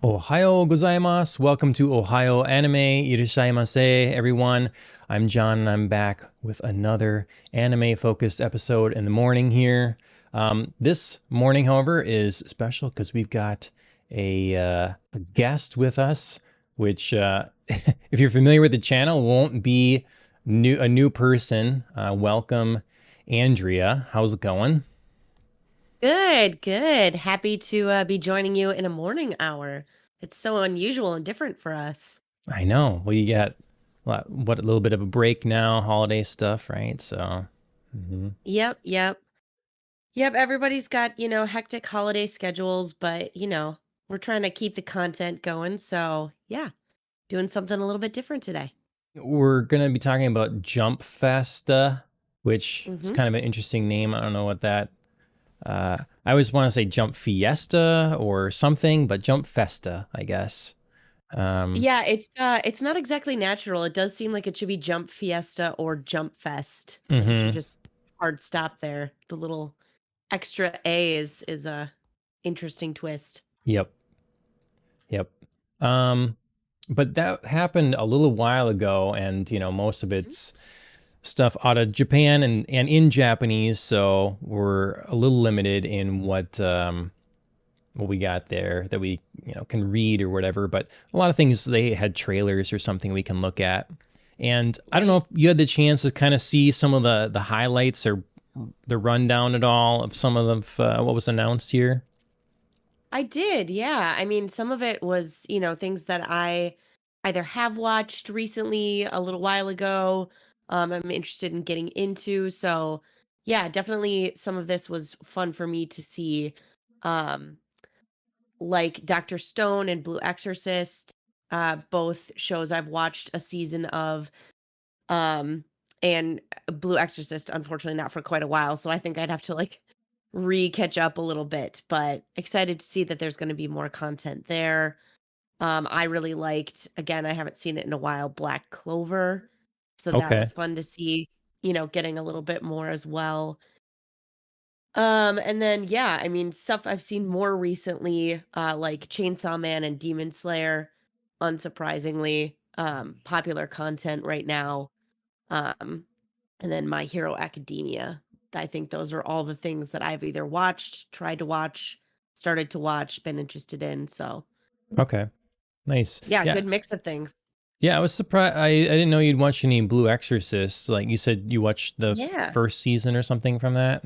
Ohayou gozaimasu. Welcome to Ohio Anime. Irashaimase, everyone. I'm John, and I'm back with another anime-focused episode in the morning here. This morning, however, is special because we've got a guest with us, which, if you're familiar with the channel, won't be a new person. Welcome, Andrea. How's it going? Good, good. Happy to be joining you in a morning hour. It's so unusual and different for us. I know. Well, you got what a little bit of a break now, holiday stuff, right? So, mhm. Yep, yep. Yep, everybody's got, hectic holiday schedules, but, we're trying to keep the content going. So, yeah, doing something a little bit different today. We're gonna be talking about Jump Festa, which is hmm kind of an interesting name. I don't know what that. I always want to say Jump Fiesta or something, but Jump Festa, I guess. Um, Yeah, it's not exactly natural. It does seem like it should be Jump Fiesta or Jump Fest. Like it should hmm just hard stop there. The little extra A is a interesting twist. Yep. Yep. Um, but that happened a little while ago, and most of Mhm. it's stuff out of Japan and in Japanese, so we're a little limited in what we got there that we can read or whatever. But a lot of things they had trailers or something we can look at. And I don't know Right. if you had the chance to kind of see some of the highlights or the rundown at all of some of what was announced here. I did, yeah. I mean, some of it was, things that I either have watched recently a little while ago, I'm interested in getting into. So, yeah, definitely some of this was fun for me to see. Um, like Dr. Stone and Blue Exorcist, both shows I've watched a season of. Um, and Blue Exorcist, unfortunately, not for quite a while. So I think I'd have to like catch up a little bit, but excited to see that there's going to be more content there. I really liked, again, I haven't seen it in a while, Black Clover. So that Okay. was fun to see, getting a little bit more as well. And then yeah, I mean stuff I've seen more recently, like Chainsaw Man and Demon Slayer, unsurprisingly, popular content right now. Um, and then My Hero Academia. I think those are all the things that I've either watched, tried to watch, started to watch, been interested in. So, Okay. Nice. yeah, Yeah. good mix of things. Yeah, I was surprised. I didn't know you'd watch any Blue Exorcist. Like you said, you watched the Yeah, first season or something from that.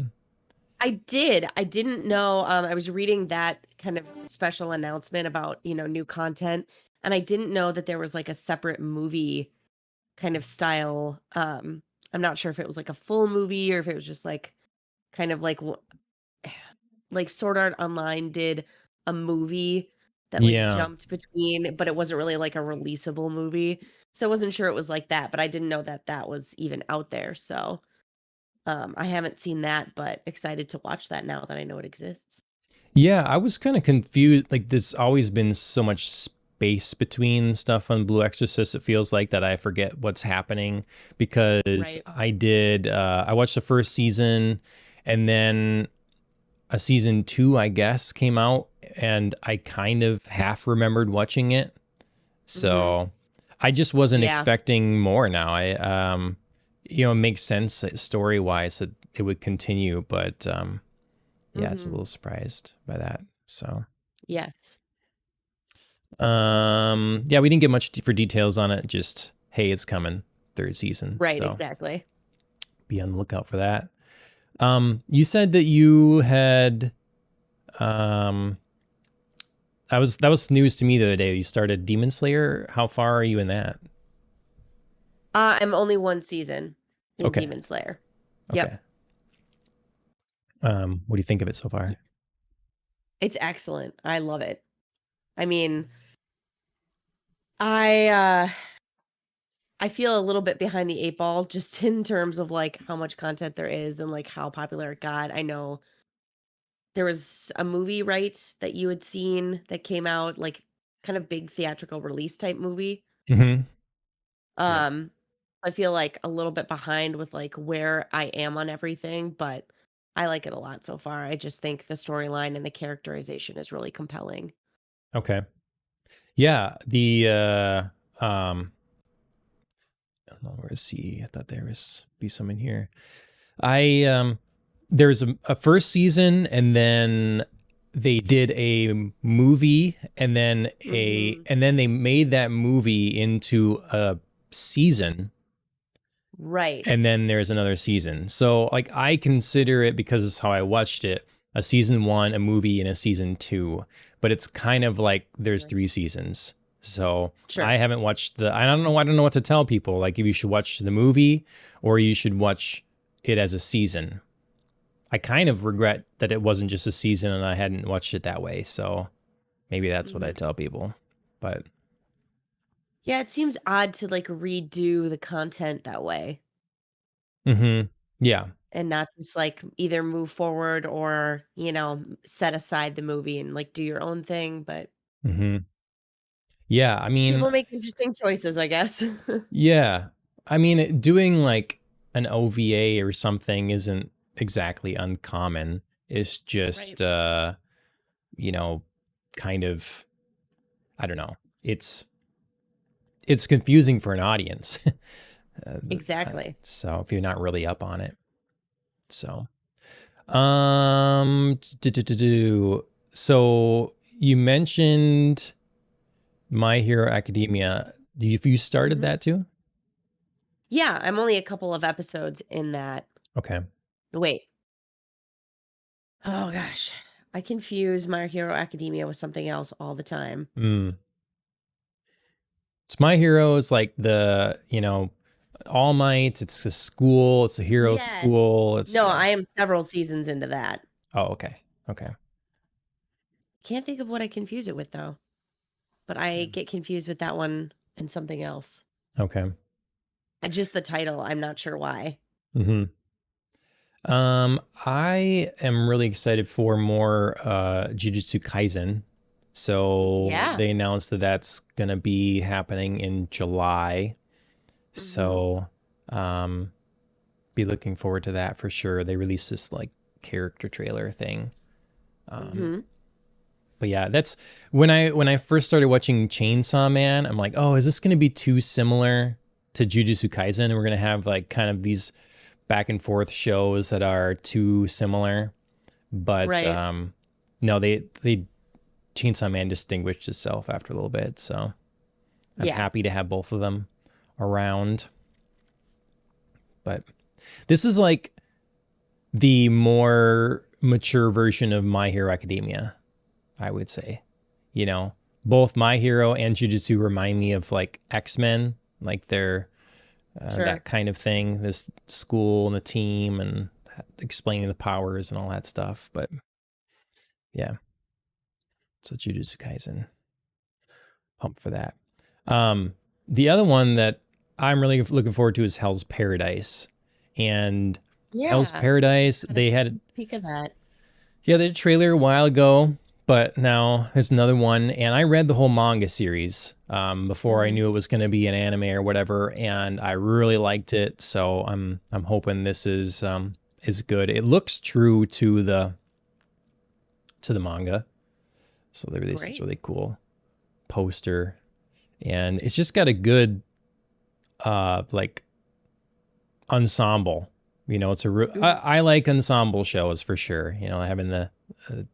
I did. I didn't know. I was reading that kind of special announcement about, new content, and I didn't know that there was like a separate movie kind of style. I'm not sure if it was like a full movie or if it was just like kind of like Sword Art Online did a movie that like Yeah. jumped between, but it wasn't really like a releasable movie. So I wasn't sure it was like that, but I didn't know that that was even out there. So I haven't seen that, but excited to watch that now that I know it exists. Yeah, I was kind of confused. Like, there's always been so much space between stuff on Blue Exorcist. It feels like that I forget what's happening because Right. I watched the first season and then a season two, I guess, came out and I kind of half remembered watching it. hmm So I just wasn't Yeah. expecting more now. It makes sense story wise that it would continue, but, yeah, it's a hmm little surprised by that. So, Yes. yeah, we didn't get much for details on it. Just, hey, it's coming, third season. Right. So Exactly. be on the lookout for that. You said that you had, um, that was news to me the other day. You started Demon Slayer. How far are you in that? I'm only one season in Okay. Demon Slayer. Yep. Okay. What do you think of it so far? It's excellent. I love it. I mean, I I feel a little bit behind the 8 ball just in terms of, like, how much content there is and, like, how popular it got. I know there was a movie, right, that you had seen that came out, like, kind of big theatrical release type movie. hmm Yep. Um, I feel, like, a little bit behind with, like, where I am on everything, but I like it a lot so far. I just think the storyline and the characterization is really compelling. Okay. Yeah, the I don't know where to see. I thought there was be some in here. I there's a first season, and then they did a movie, and then Hmm. they made that movie into a season, Right. and then there's another season. So like I consider it, because it's how I watched it, a season one, a movie, and a season two. But it's kind of like there's Sure. three seasons. So I Sure. haven't watched the. I don't know what to tell people. Like if you should watch the movie or you should watch it as a season. I kind of regret that it wasn't just a season and I hadn't watched it that way. So maybe that's what I Hmm. tell people. But Yeah, it seems odd to like redo the content that way yeah. and not just like either move forward or, set aside the movie and like do your own thing. But hmm Yeah. I mean, people make interesting choices, I guess. yeah. I mean, doing like an OVA or something isn't exactly uncommon. It's Right. just, you know, kind of, I don't know. It's confusing for an audience. Exactly. So if you're not really up on it. So, so you mentioned My Hero Academia. You started Hmm. that too? Yeah, I'm only a couple of episodes in that. Okay. Wait. Oh gosh. I confuse My Hero Academia with something else all the time. Mm. It's My Hero is like the, All Might. It's a school. It's a hero Yes. school. It's No, yeah. I am several seasons into that. Oh, okay. Okay. Can't think of what I confuse it with though. But I get confused with that one and something else. Okay. Just the title, I'm not sure why. hmm I am really excited for more Jujutsu Kaisen. So Yeah. they announced that that's gonna be happening in July. Mhm. So um be looking forward to that for sure. They released this like character trailer thing. Um Mhm. but yeah, that's when I first started watching Chainsaw Man, I'm like, oh, is this gonna be too similar to Jujutsu Kaisen? And we're gonna have like kind of these back and forth shows that are too similar. But Right. no, they Chainsaw Man distinguished itself after a little bit, so I'm Yeah. happy to have both of them around. But this is like the more mature version of My Hero Academia, I would say. You know, both My Hero and Jujutsu remind me of like X-Men, like they're Sure. that kind of thing. This school and the team and explaining the powers and all that stuff. But yeah, so Jujutsu Kaisen, pumped for that. Um, the other one that I'm really looking forward to is Hell's Paradise, and Hell's Yeah. Paradise Got a they had sneak peek of that. yeah they had a trailer a while ago, but now there's another one, and I read the whole manga series before I Mhm. knew it was going to be an anime or whatever, and I really liked it. So I'm hoping this is good. It looks true to the manga, so they released this Great. really cool poster, and it's just got a good like ensemble. It's Mhm. I like ensemble shows for sure. Having a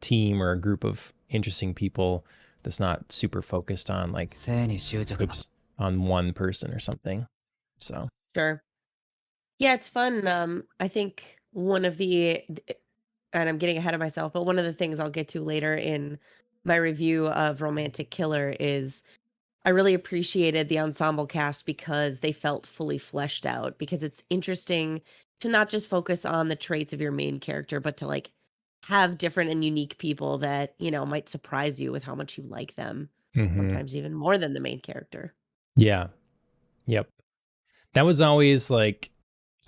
team or a group of interesting people that's not super focused on like oops on one person or something. So Sure. Yeah, it's fun. I think one of and I'm getting ahead of myself, but one of the things I'll get to later in my review of Romantic Killer is I really appreciated the ensemble cast because they felt fully fleshed out, because it's interesting to not just focus on the traits of your main character, but to like have different and unique people that, might surprise you with how much you like them, hmm sometimes even more than the main character. yeah, yep. That was always like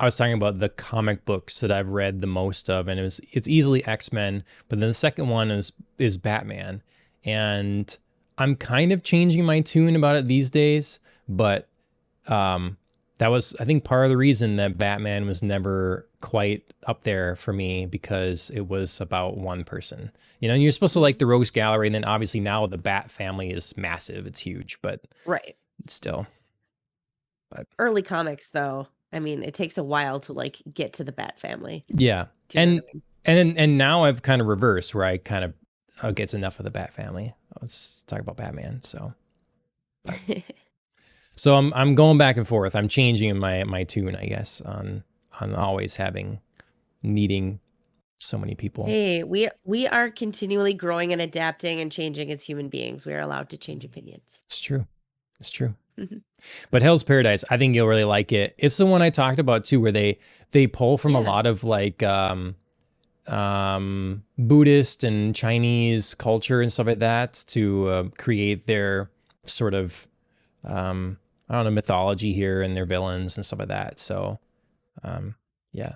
I was talking about the comic books that I've read the most of, and it's easily X-Men, but then the second one is Batman. And I'm kind of changing my tune about it these days, but um that was, I think, part of the reason that Batman was never quite up there for me, because it was about one person. And you're supposed to like Mhm. the Rogues Gallery, and then obviously now the Bat family is massive. It's huge, but Right. still. But Early comics, though, I mean, it takes a while to like get to the Bat family, yeah. if you know And what I mean. and now I've kind of reversed, where I kind of gets enough of the Bat family. Let's talk about Batman. But so I'm going back and forth. I'm changing my tune, I guess, on always needing so many people. Hey, we are continually growing and adapting and changing as human beings. We are allowed to change opinions. It's true. It's true. But Hell's Paradise, I think you'll really like it. It's the one I talked about too, where they pull from a Yeah. lot of like Buddhist and Chinese culture and stuff like that to create their sort of I don't know, mythology here and their villains and stuff like that. So yeah,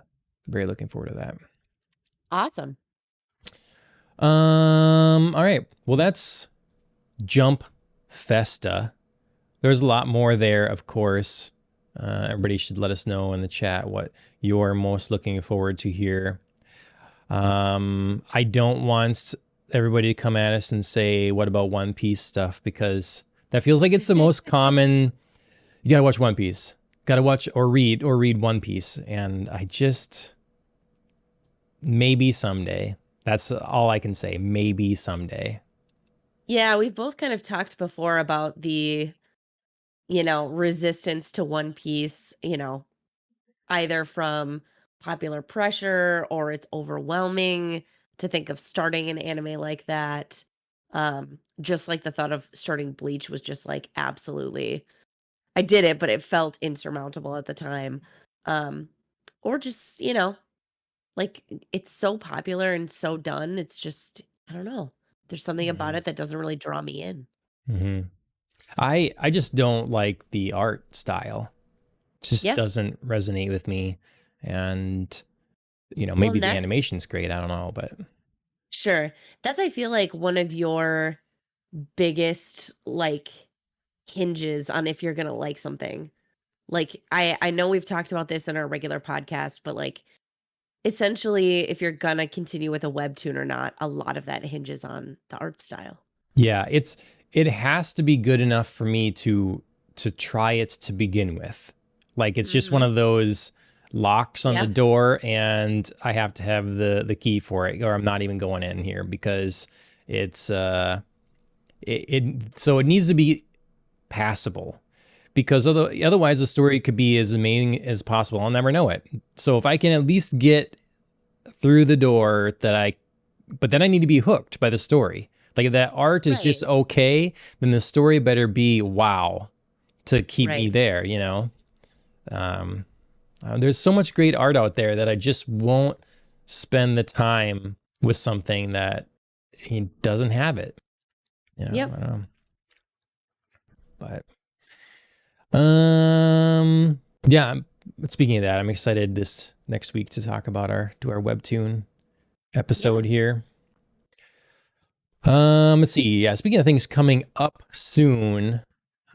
very looking forward to that. Awesome. All right. Well, that's Jump Festa. There's a lot more there, of course. Everybody should let us know in the chat what you're most looking forward to here. I don't want everybody to come at us and say, what about One Piece stuff? Because that feels like it's the most common. You got to watch One Piece. Got to watch or read One Piece. And I just, maybe someday. That's all I can say. Maybe someday. Yeah, we've both kind of talked before about the, resistance to One Piece, either from popular pressure or it's overwhelming to think of starting an anime like that. Just like the thought of starting Bleach was just like absolutely, I did it, but it felt insurmountable at the time. Um, or just, like it's so popular and so done. It's just, I don't know. There's something about Mm-hmm. it that doesn't really draw me in. Mm-hmm. I just don't like the art style. Just Yeah. doesn't resonate with me. And Well, maybe and the that's animation's great. I don't know, but sure. That's I feel like one of your biggest like hinges on if you're gonna like something. Like I know we've talked about this in our regular podcast, but like essentially if you're gonna continue with a webtoon or not, a lot of that hinges on the art style. yeah, it has to be good enough for me to try it to begin with. Like it's just one Mhm. of those locks on the Yep. door, and I have to have the key for it, or I'm not even going in here, because it's so it needs to be passable, because otherwise the story could be as amazing as possible. I'll never know it. So if I can at least get through the door, but then I need to be hooked by the story. Like if that art is just Right. okay, then the story better be wow to keep me Right. there, Um, there's so much great art out there that I just won't spend the time with something that he doesn't have it. Yep. I don't know. But yeah, speaking of that, I'm excited this next week to talk about our webtoon episode Yeah. here. Let's see. Yeah, speaking of things coming up soon,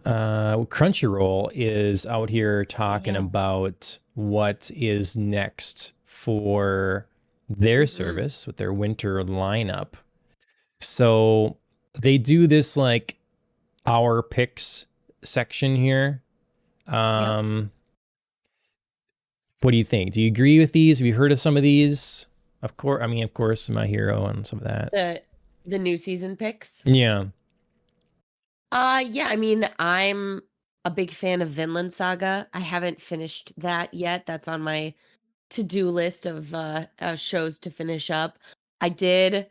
Crunchyroll is out here talking Yeah. about what is next for their Mhm. service with their winter lineup. So they do this like our picks section here. Yep. Um, what do you think? Do you agree with these? Have you heard of some of these? Of course, My Hero and some of that. The new season picks. Yeah. Yeah, I mean, I'm a big fan of Vinland Saga. I haven't finished that yet. That's on my to-do list of shows to finish up. I did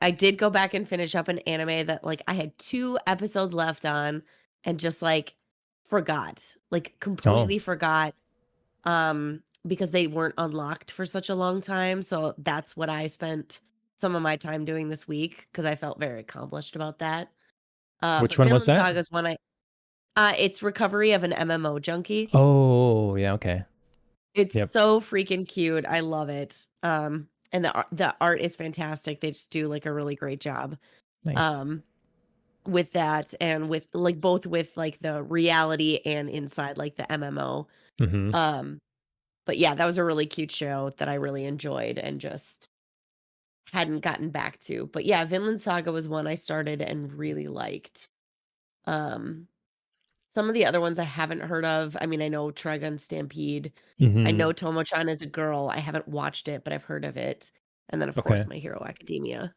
I did go back and finish up an anime that like I had 2 episodes left on and just like forgot. Like Oh, completely forgot because they weren't unlocked for such a long time. So that's what I spent some of my time doing this week because I felt very accomplished about that. which But one was Vinland that? Saga is one it's Recovery of an MMO Junkie. Oh, yeah. Okay. It's Yep. so freaking cute. I love it. And the art is fantastic. They just do like a really great job. Nice. Um, with that and with like both with like the reality and inside like the MMO. Hmm. Um, but yeah, that was a really cute show that I really enjoyed and just hadn't gotten back to. But yeah, Vinland Saga was one I started and really liked. Um, some of the other ones I haven't heard of. I mean, I know Trigun Stampede. I Hmm. know Tomo-chan is a girl. I haven't watched it, but I've heard of it. And then of course Okay. My Hero Academia.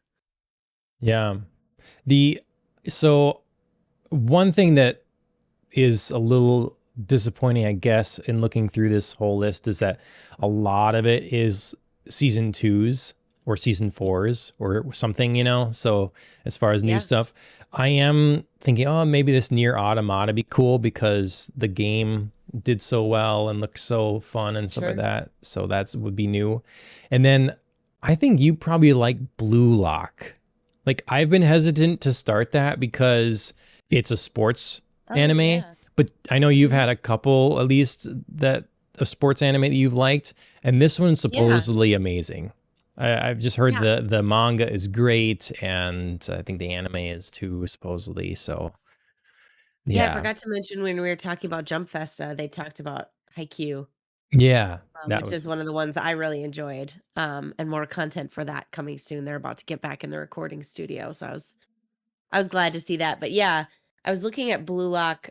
Yeah. The so one thing that is a little disappointing, I guess, in looking through this whole list is that a lot of it is season twos or season fours or something, So as far as new Yeah, stuff, I am thinking, oh, maybe this Near Automata be cool because the game did so well and looked so fun and stuff like sure. that. So that would be new. And then I think you probably like Blue Lock. Like I've been hesitant to start that because it's a sports Oh anime, yeah. but I know you've Mhm. had a couple at least that a sports anime that you've liked, and this one's Yeah. supposedly amazing. I've just heard Yeah. the manga is great, and I think the anime is too, supposedly. So Yeah, I yeah, forgot to mention when we were talking about Jump Festa, they talked about Haikyuu, yeah, that which was is one of the ones I really enjoyed, and more content for that coming soon. They're about to get back in the recording studio, so I was glad to see that. But yeah, I was looking at Blue Lock.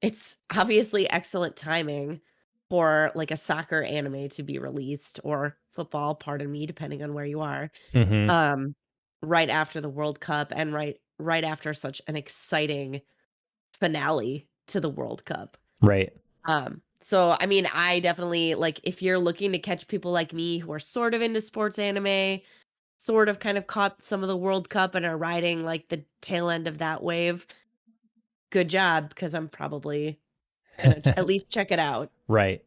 It's obviously excellent timing for like a soccer anime to be released or football, pardon me, depending on where you are. hmm Um, right after the World Cup and right after such an exciting finale to the World Cup. right. So I mean, I definitely like if you're looking to catch people like me who are sort of into sports anime, sort of kind of caught some of the World Cup and are riding like the tail end of that wave, good job because I'm probably gonna at least check it out. Right.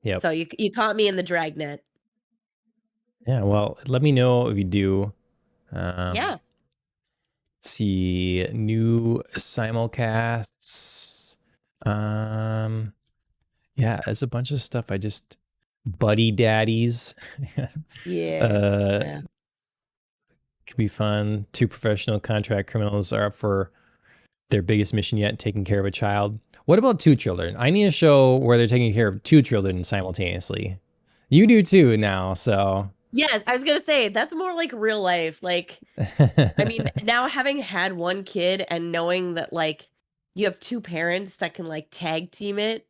Yep. So you caught me in the dragnet. Yeah. Well, let me know if you do. Um, Yeah. let's see, new simulcasts. Um, Yeah, it's a bunch of stuff. I just buddy daddies. Yeah. uh Yeah. could be fun. Two professional contract criminals are up for their biggest mission yet, taking care of a child. What about two children? I need a show where they're taking care of two children simultaneously. You do too now, so Yes, I was gonna say that's more like real life. Like, I mean, now having had one kid and knowing that like you have two parents that can like tag team it,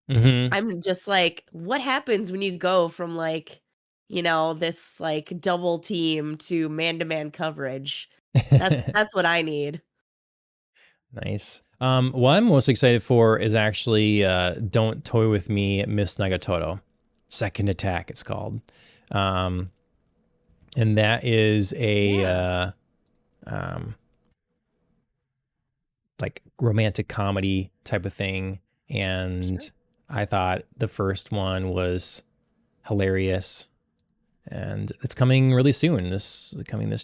hmm I'm just like, what happens when you go from like, this like double team to man-to-man coverage? That's what I need. Nice. What I'm most excited for is actually Don't Toy With Me, Miss Nagatoro. Second Attack, it's called. Um, and that is a Yeah, um, like romantic comedy type of thing. sure. And I thought the first one was hilarious. And it's coming really soon. This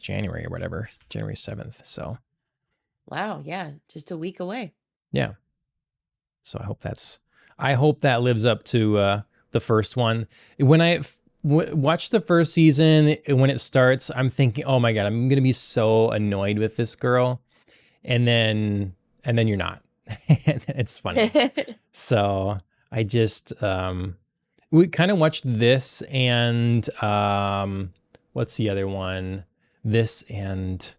January or whatever, January 7th. So Wow, yeah, just a week away. yeah. So I hope that lives up to the first one. When I watch the first season, when it starts, I'm thinking, oh my God, I'm going to be so annoyed with this girl. And then, you're not. And it's funny. So I just, we kind of watched this and, what's the other one? This and,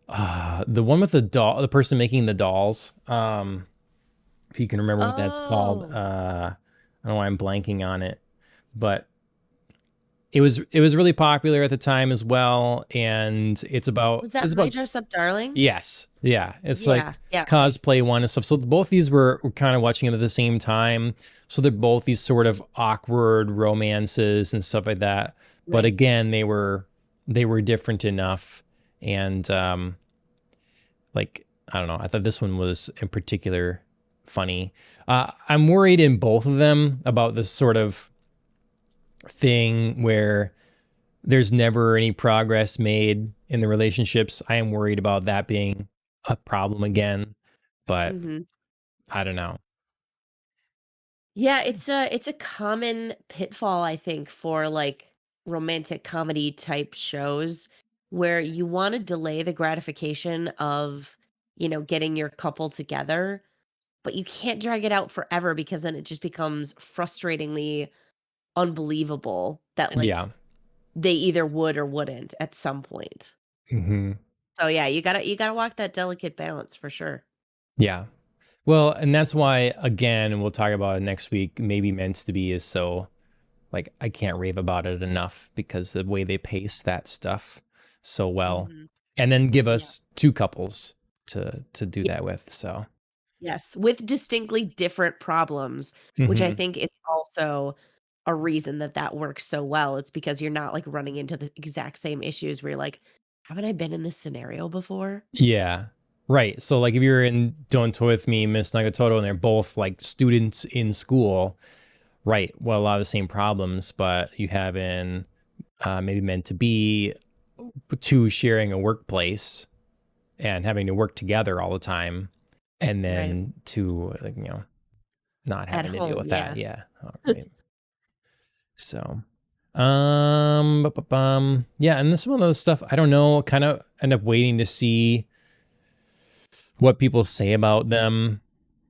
the one with the doll, the person making the dolls. If you can remember what that's called. Oh, I don't know why I'm blanking on it, but it was really popular at the time as well. And was that it's My about Dress Up Darling? yes, yeah, it's like Yeah, yeah, okay. cosplay one and stuff. So both these were kind of watching it at the same time. So they're both these sort of awkward romances and stuff like that. But Right. again, they were different enough, and like I don't know. I thought this one was in particular funny. I'm worried in both of them about this sort of thing where there's never any progress made in the relationships. I am worried about that being a problem again, but Mhm. I don't know. Yeah, it's a common pitfall, I think, for like romantic comedy type shows where you want to delay the gratification of, getting your couple together, but you can't drag it out forever because then it just becomes frustratingly unbelievable that like Yeah. they either would or wouldn't at some point. Hmm. So yeah, you gotta walk that delicate balance for sure. Yeah. Well, and that's why, again, and we'll talk about it next week, maybe meant to be is so like I can't rave about it enough because the way they pace that stuff so well, Mhm. and then give Yeah. us two couples to do Ye that with. So, Yes, with distinctly different problems, which I hmm, think is also a reason that that works so well. It's because you're not, like, running into the exact same issues where you're like, "Haven't I been in this scenario before?" yeah, right. So, like if you're in Don't Toy with Me, Miss Nagatoro, and they're both like students in school, right? Well, a lot of the same problems, but you have in maybe meant to be two sharing a workplace and having to work together all the time, and Right. then to like, not At having to deal home, with that. yeah. Yeah. All right. So, yeah, and this is one of those stuff I don't know. Kind of end up waiting to see what people say about them,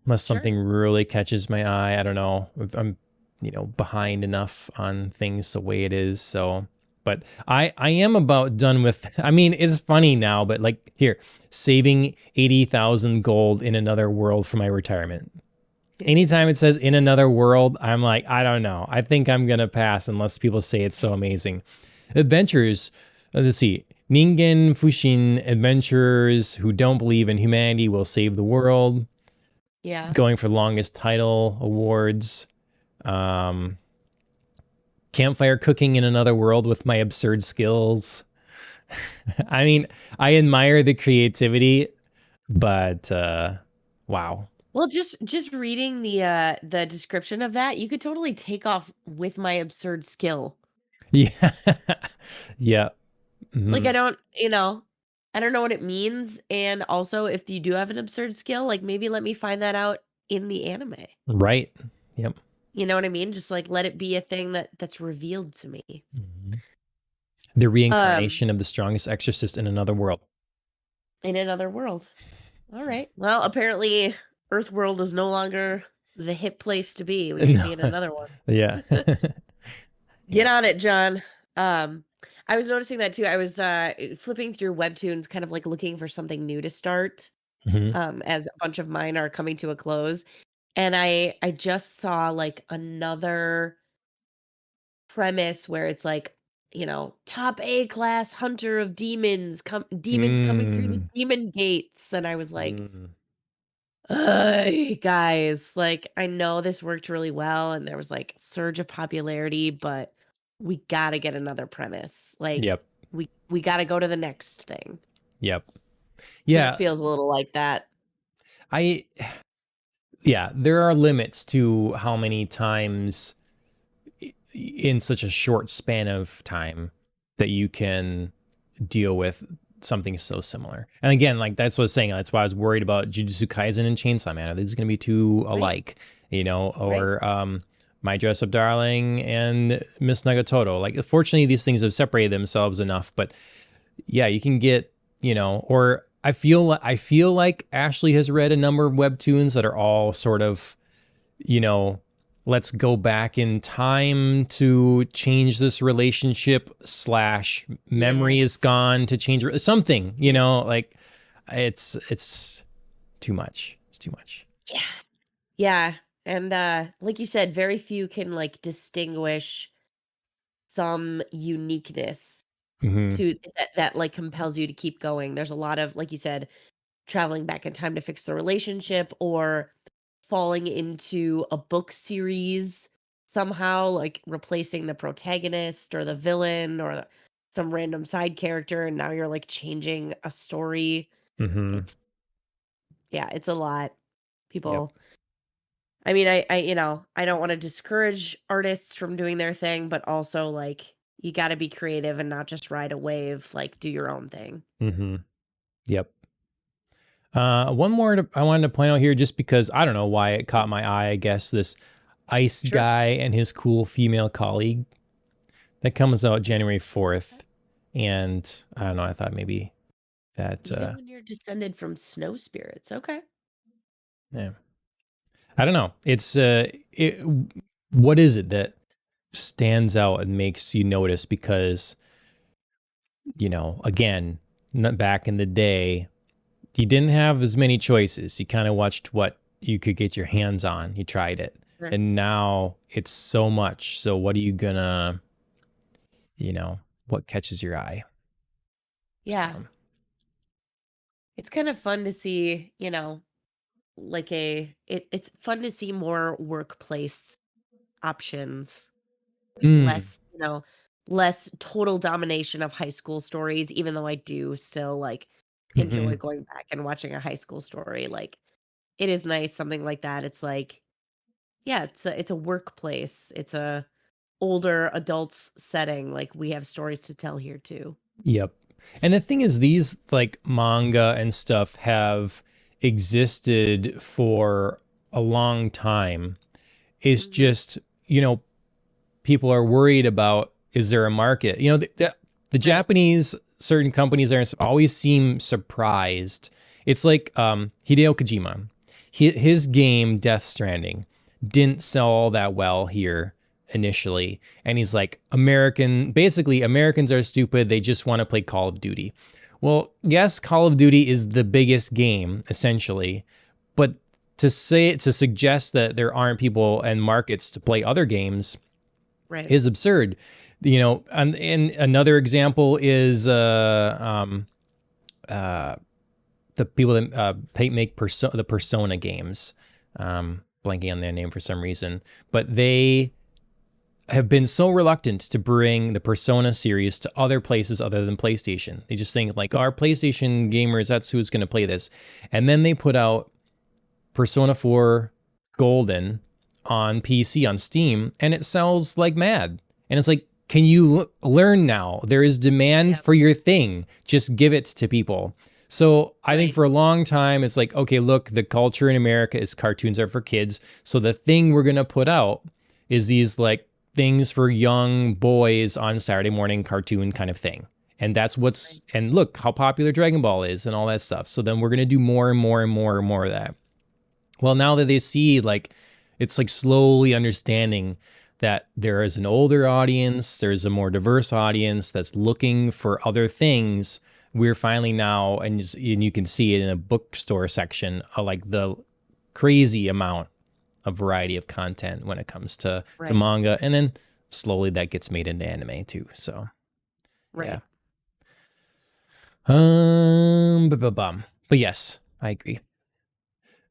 unless Sure. something really catches my eye. I don't know if I'm, behind enough on things the way it is. So, but I am about done with. I mean, it's funny now, but like here, saving 80,000 gold in another world for my retirement. Anytime it says in another world, I'm like, I don't know. I think I'm gonna pass unless people say it's so amazing. Adventures. Let's see. Ningen Fushin adventurers who don't believe in humanity will save the world. Yeah. Going for longest title awards. Um, Campfire cooking in another world with my absurd skills. I mean, I admire the creativity, but wow. Well, just reading the description of that, you could totally take off with my absurd skill. Yeah. Yeah. Like, Mhm. I don't know what it means, and also, if you do have an absurd skill, like, maybe let me find that out in the anime. Right. Yep. You know what I mean? Just, like, let it be a thing that's revealed to me. Mhm. The Um, reincarnation of the strongest exorcist in another world. in another world. Alright. Well, apparently, Earth world is no longer the hip place to be. We gotta No. be in another one. Yeah. Get Yeah. on it, John. Um, I was noticing that too. I was, flipping through webtoons, kind of, like, looking for something new to start, Mhm. as a bunch of mine are coming to a close. And I just saw, like, another premise where it's like, top A class hunter of demons coming through the Mm. demon gates, and I was like, Mm. "Ugh, guys, like, I know this worked really well, and there was, like, surge of popularity, but we gotta get another premise. Like, Yep. we gotta go to the next thing." Yep. So this Yeah. feels a little like that. I yeah, there are limits to how many times in such a short span of time that you can deal with something so similar. And again, like that's what I was saying. That's why I was worried about Jujutsu Kaisen and Chainsaw Man. Are these going to be too Right, alike? right. Or My Dress Up Darling and Miss Nagatoro. Like, fortunately, these things have separated themselves enough. But yeah, you can get, or I feel like Ashley has read a number of webtoons that are all sort of, you know, let's go back in time to change this relationship slash memory is Yes. gone to change something, Yeah. like it's too much. It's too much. Yeah. Yeah, and, like you said, very few can, like, distinguish some uniqueness Hmm. to that, like, compels you to keep going. There's a lot of, like you said, traveling back in time to fix the relationship or falling into a book series somehow, like, replacing the protagonist or the villain or some random side character, and now you're, like, changing a story. Hmm. It's Yeah, it's a lot. Yep. People I mean, I don't wanna discourage artists from doing their thing, but also, like, you gotta be creative and not just ride a wave, like, do your own thing. Hmm. Yep. One more I wanted to point out here, just because I don't know why it caught my eye. I guess this ice Sure. guy and his cool female colleague that comes out January 4th. And I don't know, I thought maybe that, Even when you're descended from snow spirits. Okay. yeah, I don't know. What is it that stands out and makes you notice? Because, again, back in the day, you didn't have as many choices. You kind of watched what you could get your hands on. You tried it. Sure. And now it's so much. So what are you gonna, what catches your eye? Yeah. So, It's kind of fun to see, like it's fun to see more workplace options, mm, less, less total domination of high school stories, even though I do still like enjoy hmm going back and watching a high school story. Like it is nice, something like that. It's like, yeah, it's a workplace. It's a older adults setting. Like we have stories to tell here too. yep. And the thing is, these like manga and stuff have existed for a long time. It's Hmm. just, you know, people are worried about, is there a market? The Right. Japanese certain companies are always seem surprised. It's like Hideo Kojima. His game Death Stranding didn't sell all that well here initially, and he's like, basically Americans are stupid. They just want to play Call of Duty. Well, yes, Call of Duty is the biggest game essentially, but to suggest that there aren't people and markets to play other games Right. is absurd. And another example is uh, the people that make the Persona games. Blanking on their name for some reason, but they have been so reluctant to bring the Persona series to other places other than PlayStation. They just think like, our PlayStation gamers, that's who's going to play this. And then they put out Persona 4 Golden on PC on Steam, and it sells like mad. And it's like, can you learn now? There is demand Yeah. for your thing. Just give it to people. So I think Right. for a long time, it's like, okay, look, the culture in America is cartoons are for kids. So the thing we're going to put out is these like things for young boys on Saturday morning cartoon kind of thing. And Right. and look how popular Dragon Ball is and all that stuff. So then we're going to do more and more and more and more of that. Well, now that they see like it's like slowly understanding that there is an older audience, there's a more diverse audience that's looking for other things. We're finally now, and you can see it in a bookstore section, like the crazy amount of variety of content when it comes to Right. manga, and then slowly that gets made into anime too. So yeah, Right. but yes, I agree.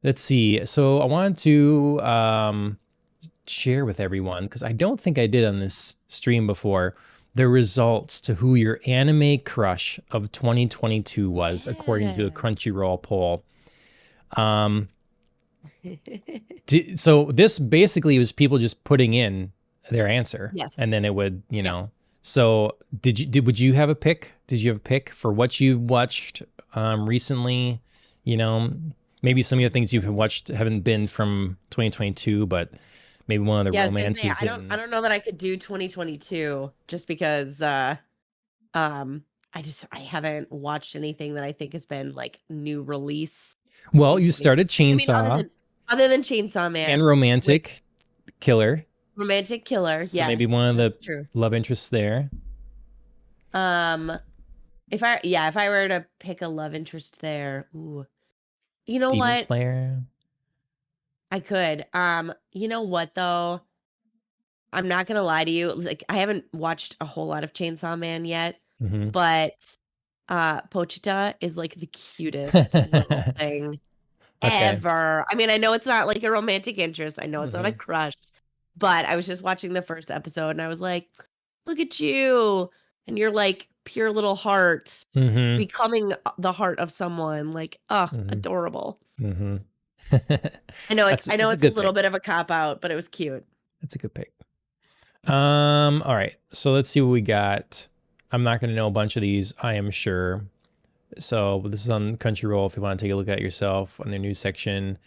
Let's see. So I wanted to share with everyone, because I don't think I did on this stream before, the results to who your anime crush of 2022 was, according to a Yeah. Crunchyroll poll. Um, so this basically was people just putting in their answer, Yes. and then it would, Yeah. So would you have a pick? Did you have a pick for what you watched recently? You know, maybe some of the things you've watched haven't been from 2022, but maybe one of the Yeah, I was gonna say romances I and don't know that I could do 2022 just because I haven't watched anything that I think has been like new release well, you 2020. started I mean, Chainsaw other than Chainsaw and Man, which Romantic Killer, Romantic Killer, so maybe yes, one of the that's true. love interests there. Um, if I were to pick a love interest there, ooh, you know Demon what? Slayer. I could. You know what though? I'm not gonna lie to you. Like I haven't watched a whole lot of Chainsaw Man yet, Hmm but Pochita is like the cutest little thing Okay. ever. I mean, I know it's not like a romantic interest. I know it's not a hmm crush, but I was just watching the first episode and I was like, look at you. And you're like pure little heart hmm becoming the heart of someone. Like, oh, hmm adorable. hmm I know That's a it's a good little pick. bit of a cop out, but it was cute. That's a good pick. All right. So let's see what we got. I'm not going to know a bunch of these, I am sure. So this is on Crunchyroll if you want to take a look at it yourself on their news section.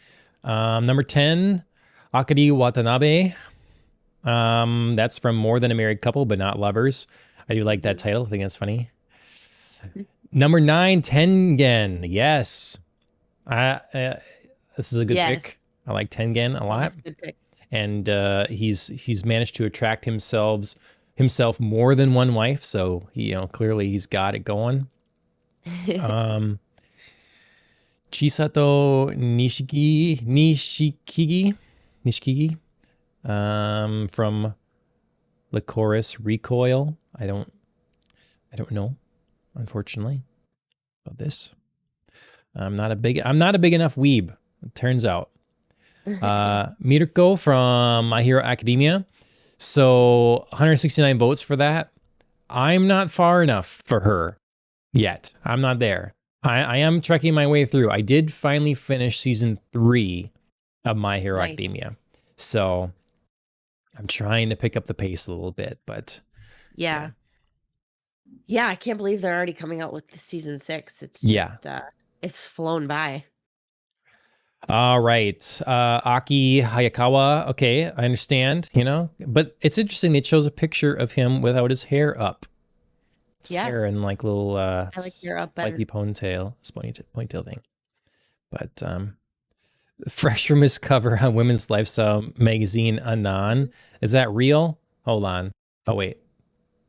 Number 10, Akari Watanabe. That's from More Than a Married Couple, but Not Lovers. I do like that Mhm. title. I think that's funny. Number 9, Tengen. Yes. This is a good Yes, pick. I like Tengen a it lot. was a good pick. And he's managed to attract himself more than one wife, so clearly he's got it going. Um Chisato Nishikigi from the chorus Recoil. I don't know, unfortunately, about this. I'm not a big enough weeb, it turns out. Mirko from My Hero Academia. So 169 votes for that. I'm not far enough for her yet. I'm not there. I am trekking my way through. I did finally finish season 3 of My Hero Nice. Academia. So I'm trying to pick up the pace a little bit, but Yeah. Yeah, I can't believe they're already coming out with the season 6. It's yeah. just it's flown by. All right. Aki Hayakawa. Okay, I understand, but it's interesting they chose a picture of him without his hair up. His Yeah, hair and like little I like your up better. spiky ponytail thing. But fresh from his cover on Women's Lifestyle magazine Anon. Is that real? Hold on. Oh wait.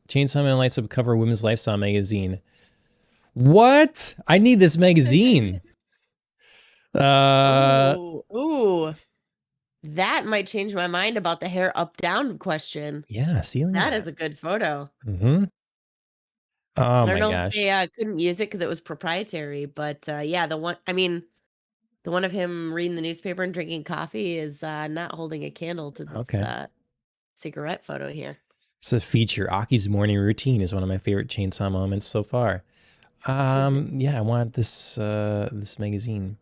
Chainsaw Man lights up cover of Women's Lifestyle magazine. What? I need this magazine. Ooh. That might change my mind about the hair up down question. Yeah, ceiling. That is a good photo. Mm-hmm. Oh I don't my know gosh. if they couldn't use it because it was proprietary, but yeah, the one of him reading the newspaper and drinking coffee is not holding a candle to this Okay. cigarette photo here. It's a feature. Aki's morning routine is one of my favorite Chainsaw moments so far. Yeah, I want this magazine.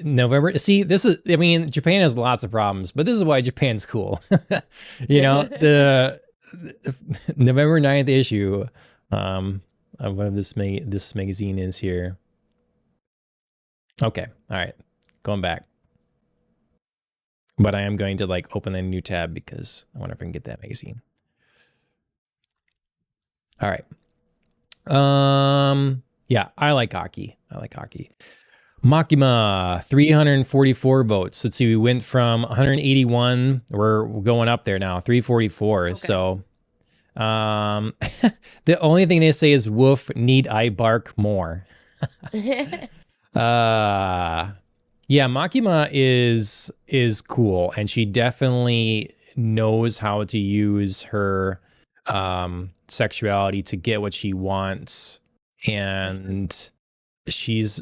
November. See, Japan has lots of problems, but this is why Japan's cool. The November 9th issue of what this magazine is here. Okay, all right, going back. But I am going to open a new tab because I wonder if I can get that magazine. All right. Yeah, I like Aki. Makima, 344 votes. Let's see, we went from 181. We're going up there now, 344. Okay. So the only thing they say is woof, need I bark more? Yeah, Makima is cool, and she definitely knows how to use her sexuality to get what she wants, and she's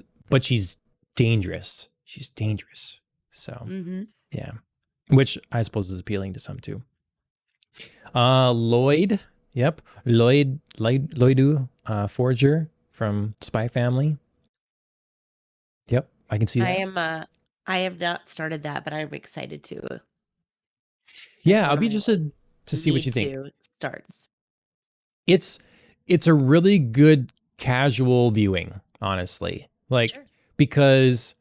dangerous. She's dangerous. So yeah, which I suppose is appealing to some too. Lloyd, yep, Lloydu, Forger from Spy Family. Yep, I can see that. I have not started that, but I'm excited to. Yeah, I'll be interested to see what you think. Starts. It's a really good casual viewing, honestly. Sure. Because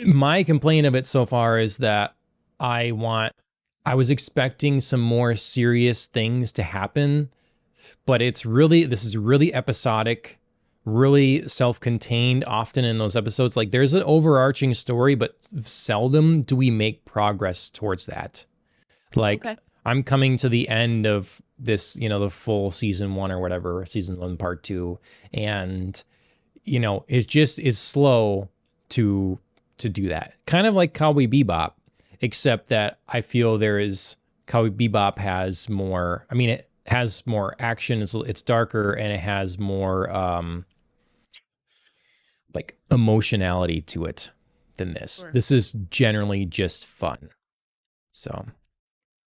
my complaint of it so far is that I was expecting some more serious things to happen, but this is really episodic, really self-contained often in those episodes. There's an overarching story, but seldom do we make progress towards that. Okay. I'm coming to the end of this, the full season 1 or whatever, season 1 part 2, and it just is slow to do that. Kind of like Cowboy Bebop, except that I feel Cowboy Bebop has more. I mean, it has more action. It's darker, and it has more emotionality to it than this. Sure. This is generally just fun. So.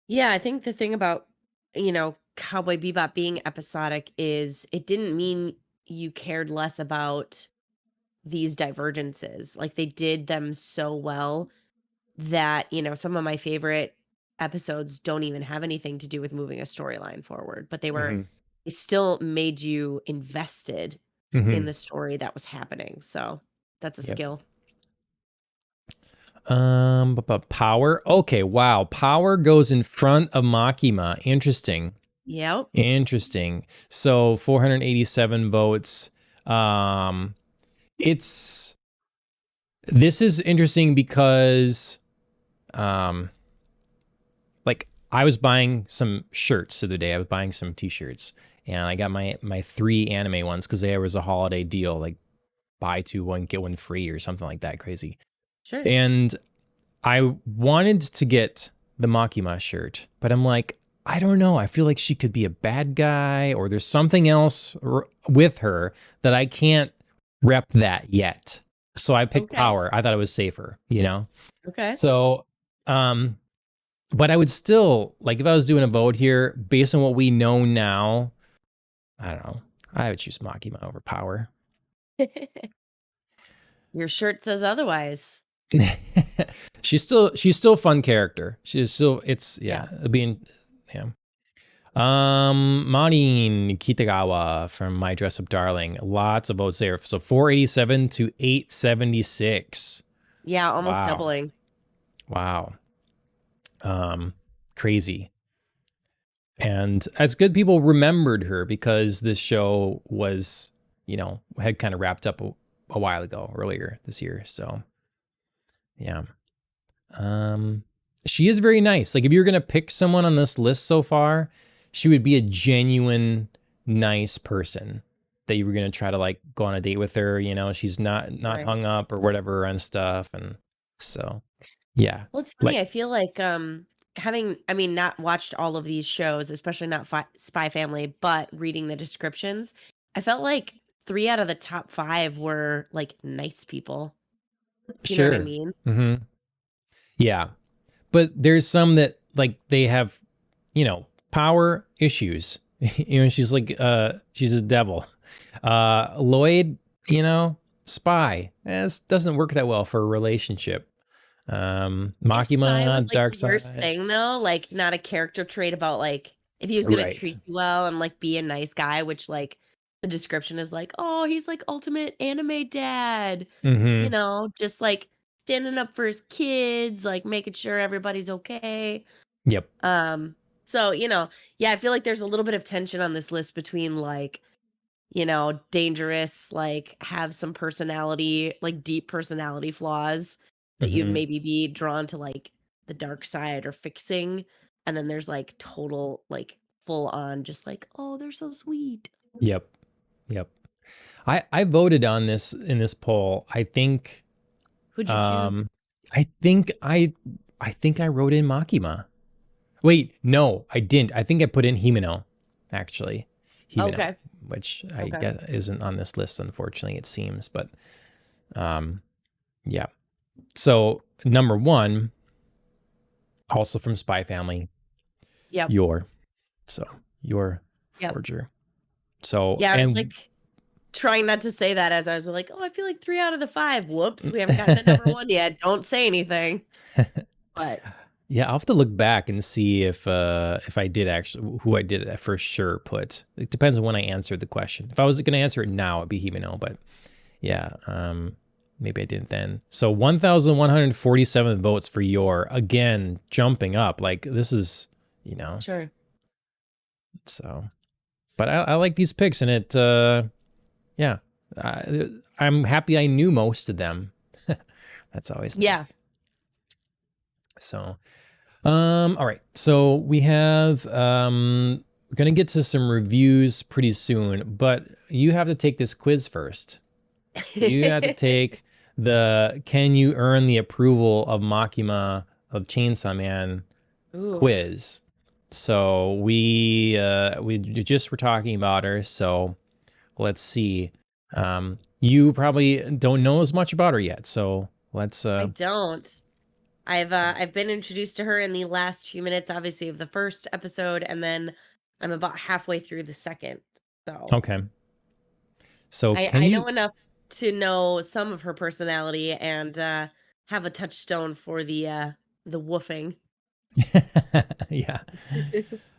Yeah, I think the thing about, Cowboy Bebop being episodic is it didn't mean you cared less about these divergences. They did them so well that, some of my favorite episodes don't even have anything to do with moving a storyline forward, but they still made you invested in the story that was happening. So that's a skill. But Power. Okay, wow. Power goes in front of Makima. Interesting. Yep. Interesting. So 487 votes. Um, it's this is interesting because um, like I was buying some shirts the other day. I was buying some t-shirts and I got my 3 anime ones because there was a holiday deal, like buy 2, 1, get 1 free or something like that crazy. Sure. And I wanted to get the Makima shirt, but I'm like, I don't know. I feel like she could be a bad guy or there's something else with her that I can't rep that yet. So I picked Okay. power. I thought it was safer, you know? Okay. So, but I would still, like, if I was doing a vote here, based on what we know now, I don't know. I would choose Makima over power. Your shirt says otherwise. she's still a fun character. She's still it's Yeah. being yeah. Marin Kitagawa from My Dress Up Darling. Lots of votes there. So 487 to 876. Yeah, almost Wow. doubling. Wow. Crazy. And as good people remembered her because this show was, had kind of wrapped up a while ago, earlier this year. So yeah. Um, she is very nice. Like if you're gonna pick someone on this list so far, she would be a genuine nice person that you were gonna try to like go on a date with her. She's not Right. hung up or whatever on stuff, and so yeah, Well, it's funny. like I feel like having, I mean, not watched all of these shows, especially not Spy Family, but reading the descriptions, I felt like 3 out of the top 5 were like nice people. You know what I sure, mean? yeah, but there's some that like they have, power issues. She's a devil. Lloyd, spy. This doesn't work that well for a relationship. If spy was Makima, like dark the worst side. thing though, like not a character trait about like if he was gonna Right. treat you well and like be a nice guy, which like the description is like, oh, he's like ultimate anime dad, Mm-hmm. just like standing up for his kids, like making sure everybody's okay. Yep. Um, so, yeah, I feel like there's a little bit of tension on this list between like, dangerous, like have some personality, like deep personality flaws that you'd Mm-hmm. maybe be drawn to like the dark side or fixing. And then there's like total, like full on, just like, oh, they're so sweet. Yep. Yep. I voted on this in this poll. I think Who'd you choose? um I think I wrote in Makima. Wait, no, I didn't. I think I put in Himeno, actually. Himeno, Okay. which I Okay. guess isn't on this list, unfortunately, it seems. But um, yeah. So number 1, also from Spy Family, Yep. Your. So your Yep. Forger. So Yeah, I was like and trying not to say that as I was like, oh, I feel like 3 out of the 5. Whoops, we haven't gotten to number 1 yet. Don't say anything. But yeah, I'll have to look back and see if I did actually who I did at for sure put. It depends on when I answered the question. If I was going to answer it now, it'd be Himeno, but yeah, maybe I didn't then. So 1,147 votes for Your, again jumping up. Like this is, sure. so. But I like these picks, and it yeah, I'm happy I knew most of them. That's always Yeah. nice. So all right. So we have we're gonna get to some reviews pretty soon, but you have to take this quiz first. You have to take the can you earn the approval of Makima of Chainsaw Man Ooh, quiz. So we just were talking about her, so let's see. You probably don't know as much about her yet, so let's I don't. I've been introduced to her in the last few minutes, obviously, of the first episode, and then I'm about halfway through the second. So okay. So I can I you know enough to know some of her personality and have a touchstone for the woofing. yeah.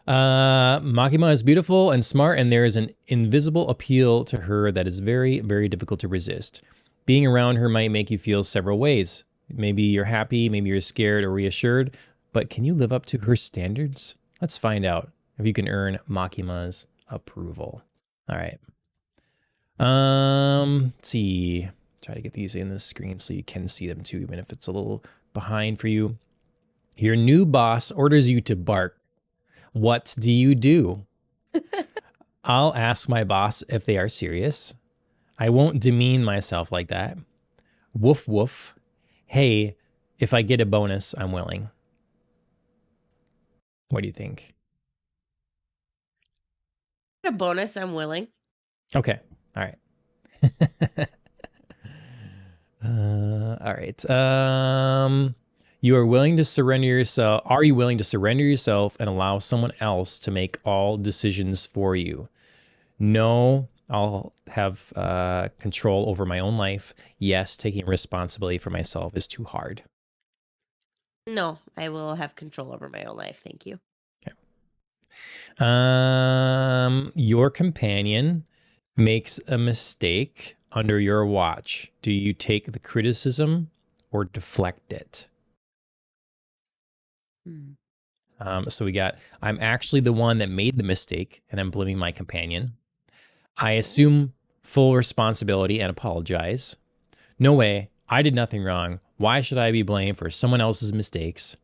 Makima is beautiful and smart, and there is an invisible appeal to her that is very, very difficult to resist. Being around her might make you feel several ways. Maybe you're happy, maybe you're scared or reassured, but can you live up to her standards? Let's find out if you can earn Makima's approval. All right. Let's see. Try to get these in the screen so you can see them too, even if it's a little behind for you. Your new boss orders you to bark. What do you do? I'll ask my boss if they are serious. I won't demean myself like that. Woof woof. Hey, if I get a bonus, I'm willing. What do you think? A bonus, I'm willing. Okay. All right. All right. You are willing to surrender yourself. Are you willing to surrender yourself and allow someone else to make all decisions for you? No, I'll have control over my own life. Yes, taking responsibility for myself is too hard. No, I will have control over my own life. Thank you. Okay. Your companion makes a mistake under your watch. Do you take the criticism or deflect it? So we got, I'm actually the one that made the mistake and I'm blaming my companion. I assume full responsibility and apologize. No way, I did nothing wrong. Why should I be blamed for someone else's mistakes?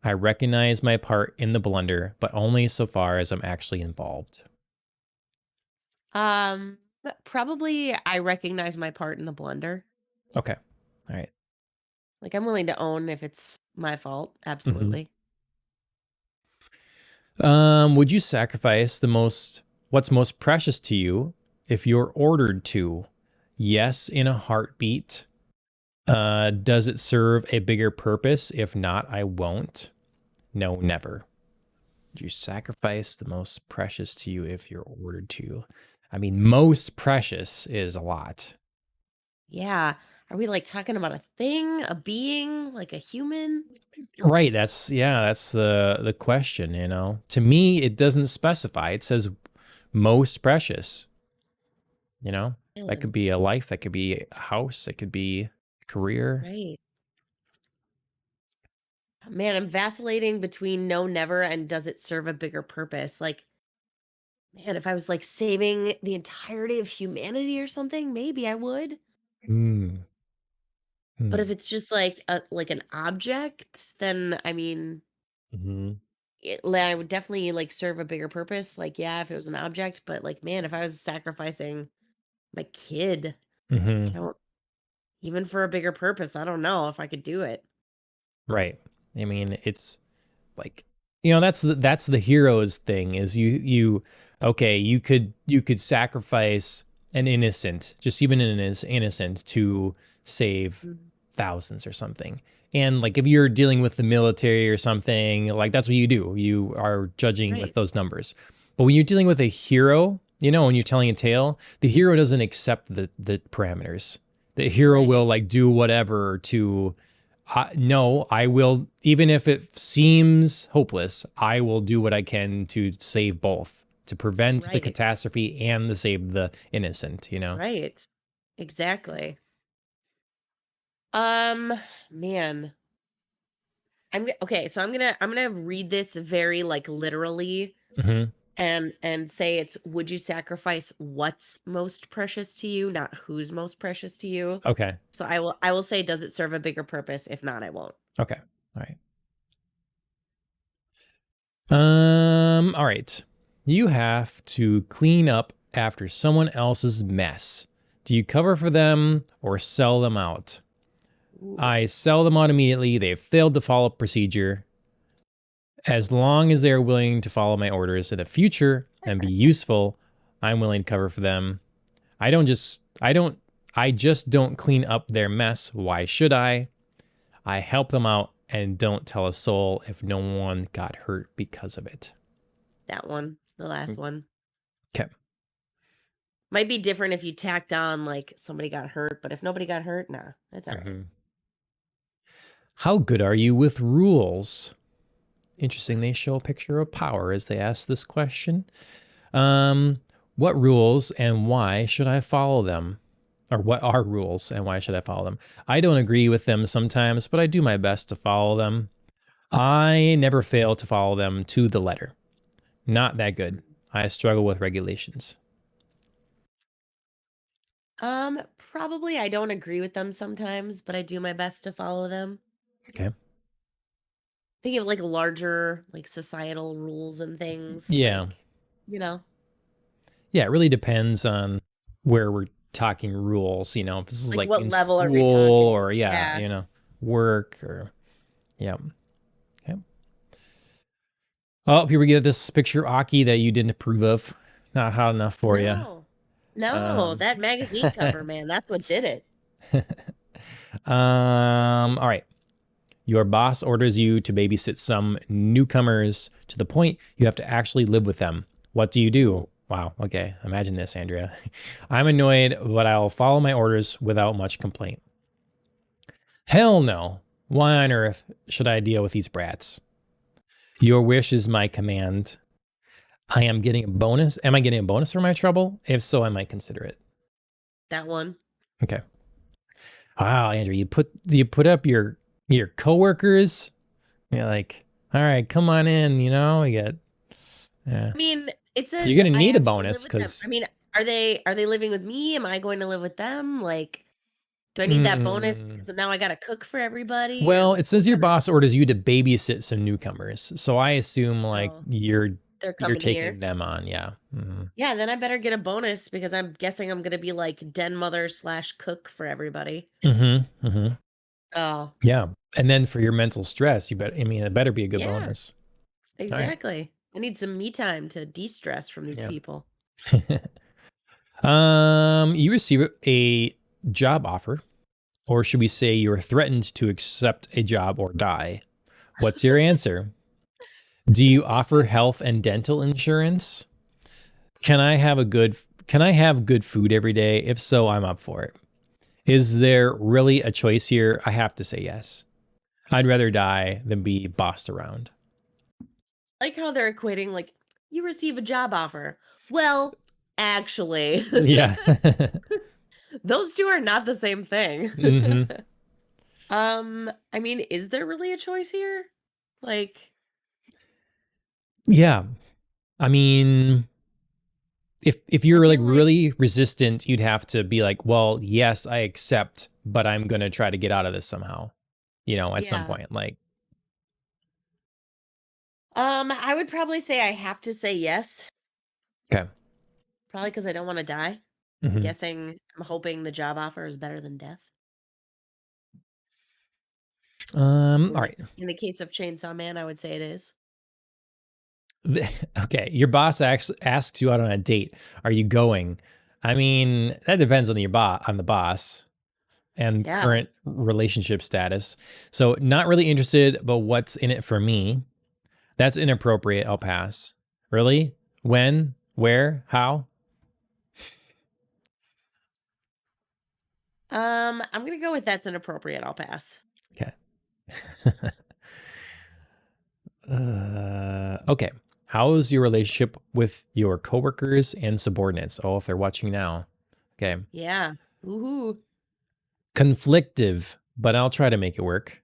I recognize my part in the blunder, but only so far as I'm actually involved. Probably I recognize my part in the blunder. Okay. All right. Like, I'm willing to own if it's my fault. Absolutely. Would you sacrifice what's most precious to you if you're ordered to? Yes, in a heartbeat. Does it serve a bigger purpose? If not, I won't. No, never. Would you sacrifice the most precious to you if you're ordered to? I mean, most precious is a lot. Yeah. Are we like talking about a thing, a being, like a human? Right. That's the question, you know. To me, it doesn't specify. It says most precious. You know? That could be a life, that could be a house, it could be a career. Right. Man, I'm vacillating between no, never, and does it serve a bigger purpose? Like, man, if I was like saving the entirety of humanity or something, maybe I would. Mm. But if Mm. it's just like an object, then I mean, Mm-hmm. I would definitely like serve a bigger purpose. Like, yeah, if it was an object, but like, man, if I was sacrificing my kid, Mm-hmm. I don't even for a bigger purpose, I don't know if I could do it. Right. I mean, it's like, that's the hero's thing is okay, you could sacrifice an innocent, just even an innocent, to save Mhm. thousands or something. And like if you're dealing with the military or something, like that's what you do. You are judging with Right. those numbers. But when you're dealing with a hero, when you're telling a tale, the hero doesn't accept the parameters. The hero Right. will like do whatever to no, I will, even if it seems hopeless, I will do what I can to save both, to prevent the Right. catastrophe and to save the innocent, you know? Right. Exactly. Um, man. Okay, so I'm gonna read this very like literally Hmm. and say it's would you sacrifice what's most precious to you, not who's most precious to you. Okay. So I will say does it serve a bigger purpose? If not, I won't. Okay. All right. All right. You have to clean up after someone else's mess. Do you cover for them or sell them out? Ooh. I sell them out immediately. They've failed to follow procedure. As long as they're willing to follow my orders in the future and be useful, I'm willing to cover for them. I just don't clean up their mess. Why should I? I help them out and don't tell a soul if no one got hurt because of it. That one, the last one. Okay. Might be different if you tacked on like somebody got hurt, but if nobody got hurt, nah, that's all right. How good are you with rules? Interesting. They show a picture of power as they ask this question. What rules and why should I follow them? Or what are rules and why should I follow them? I don't agree with them sometimes, but I do my best to follow them. I never fail to follow them to the letter. not that good. I struggle with regulations. Probably I don't agree with them sometimes, but I do my best to follow them. Okay. Think of like larger, like societal rules and things, Yeah. like, you know, Yeah, it really depends on where we're talking rules, if this is like like what in level are we school talking? or yeah, Yeah. work or yeah. Okay. Oh, here we get this picture Aki that you didn't approve of. Not hot enough for you. No. No, Um, that magazine cover, man, that's what did it. all right. Your boss orders you to babysit some newcomers to the point you have to actually live with them. What do you do? Ooh. Wow. Okay. Imagine this, Andrea. I'm annoyed, but I'll follow my orders without much complaint. Hell no. Why on earth should I deal with these brats? Your wish is my command. I am getting a bonus. Am I getting a bonus for my trouble? If so, I might consider it. That one. Okay. Wow, Andrew, you put up your coworkers. You're like, all right, come on in. We get yeah. I mean, it You're says gonna I need a have to live bonus with them. because I mean, are they living with me? Am I going to live with them? Like, do I need that bonus mm, because now I got to cook for everybody or well, like it what says your kind of boss orders you to babysit some newcomers. So I assume like oh, they're you're coming taking here? them on, yeah. Yeah, then I better get a bonus because I'm guessing I'm gonna be like den mother slash cook for everybody. Mm-hmm. Mm-hmm. Oh, Yeah. And then for your mental stress, it better be a good yeah, bonus. All right. exactly. I need some me time to de-stress from these Yeah. people. You receive a job offer, or should we say you're threatened to accept a job or die? What's your answer? Do you offer health and dental insurance? Can I have good food every day? If so, I'm up for it. Is there really a choice here? I have to say yes. I'd rather die than be bossed around. Like how they're equating like you receive a job offer. Well, actually, Yeah. those two are not the same thing. hmm I mean, is there really a choice here? Like, Yeah. I mean, if I you're like feel like, really resistant, you'd have to be like, well, yes, I accept, but I'm gonna try to get out of this somehow. At some yeah. point. Like, I would probably say I have to say yes, okay. probably because I don't want to die. I'm hmm guessing, I'm hoping the job offer is better than death. all In the right. in the case of Chainsaw Man, I would say it is. Okay. Your boss asks you out on a date. Are you going? I mean, that depends on on the boss and Yeah. current relationship status. So not really interested, but what's in it for me? That's inappropriate. I'll pass. Really? When? Where? How? I'm gonna go with that's inappropriate. I'll pass. Okay. Okay. How's your relationship with your coworkers and subordinates? Oh, if they're watching now. Okay. Yeah. Ooh. Conflictive, but I'll try to make it work.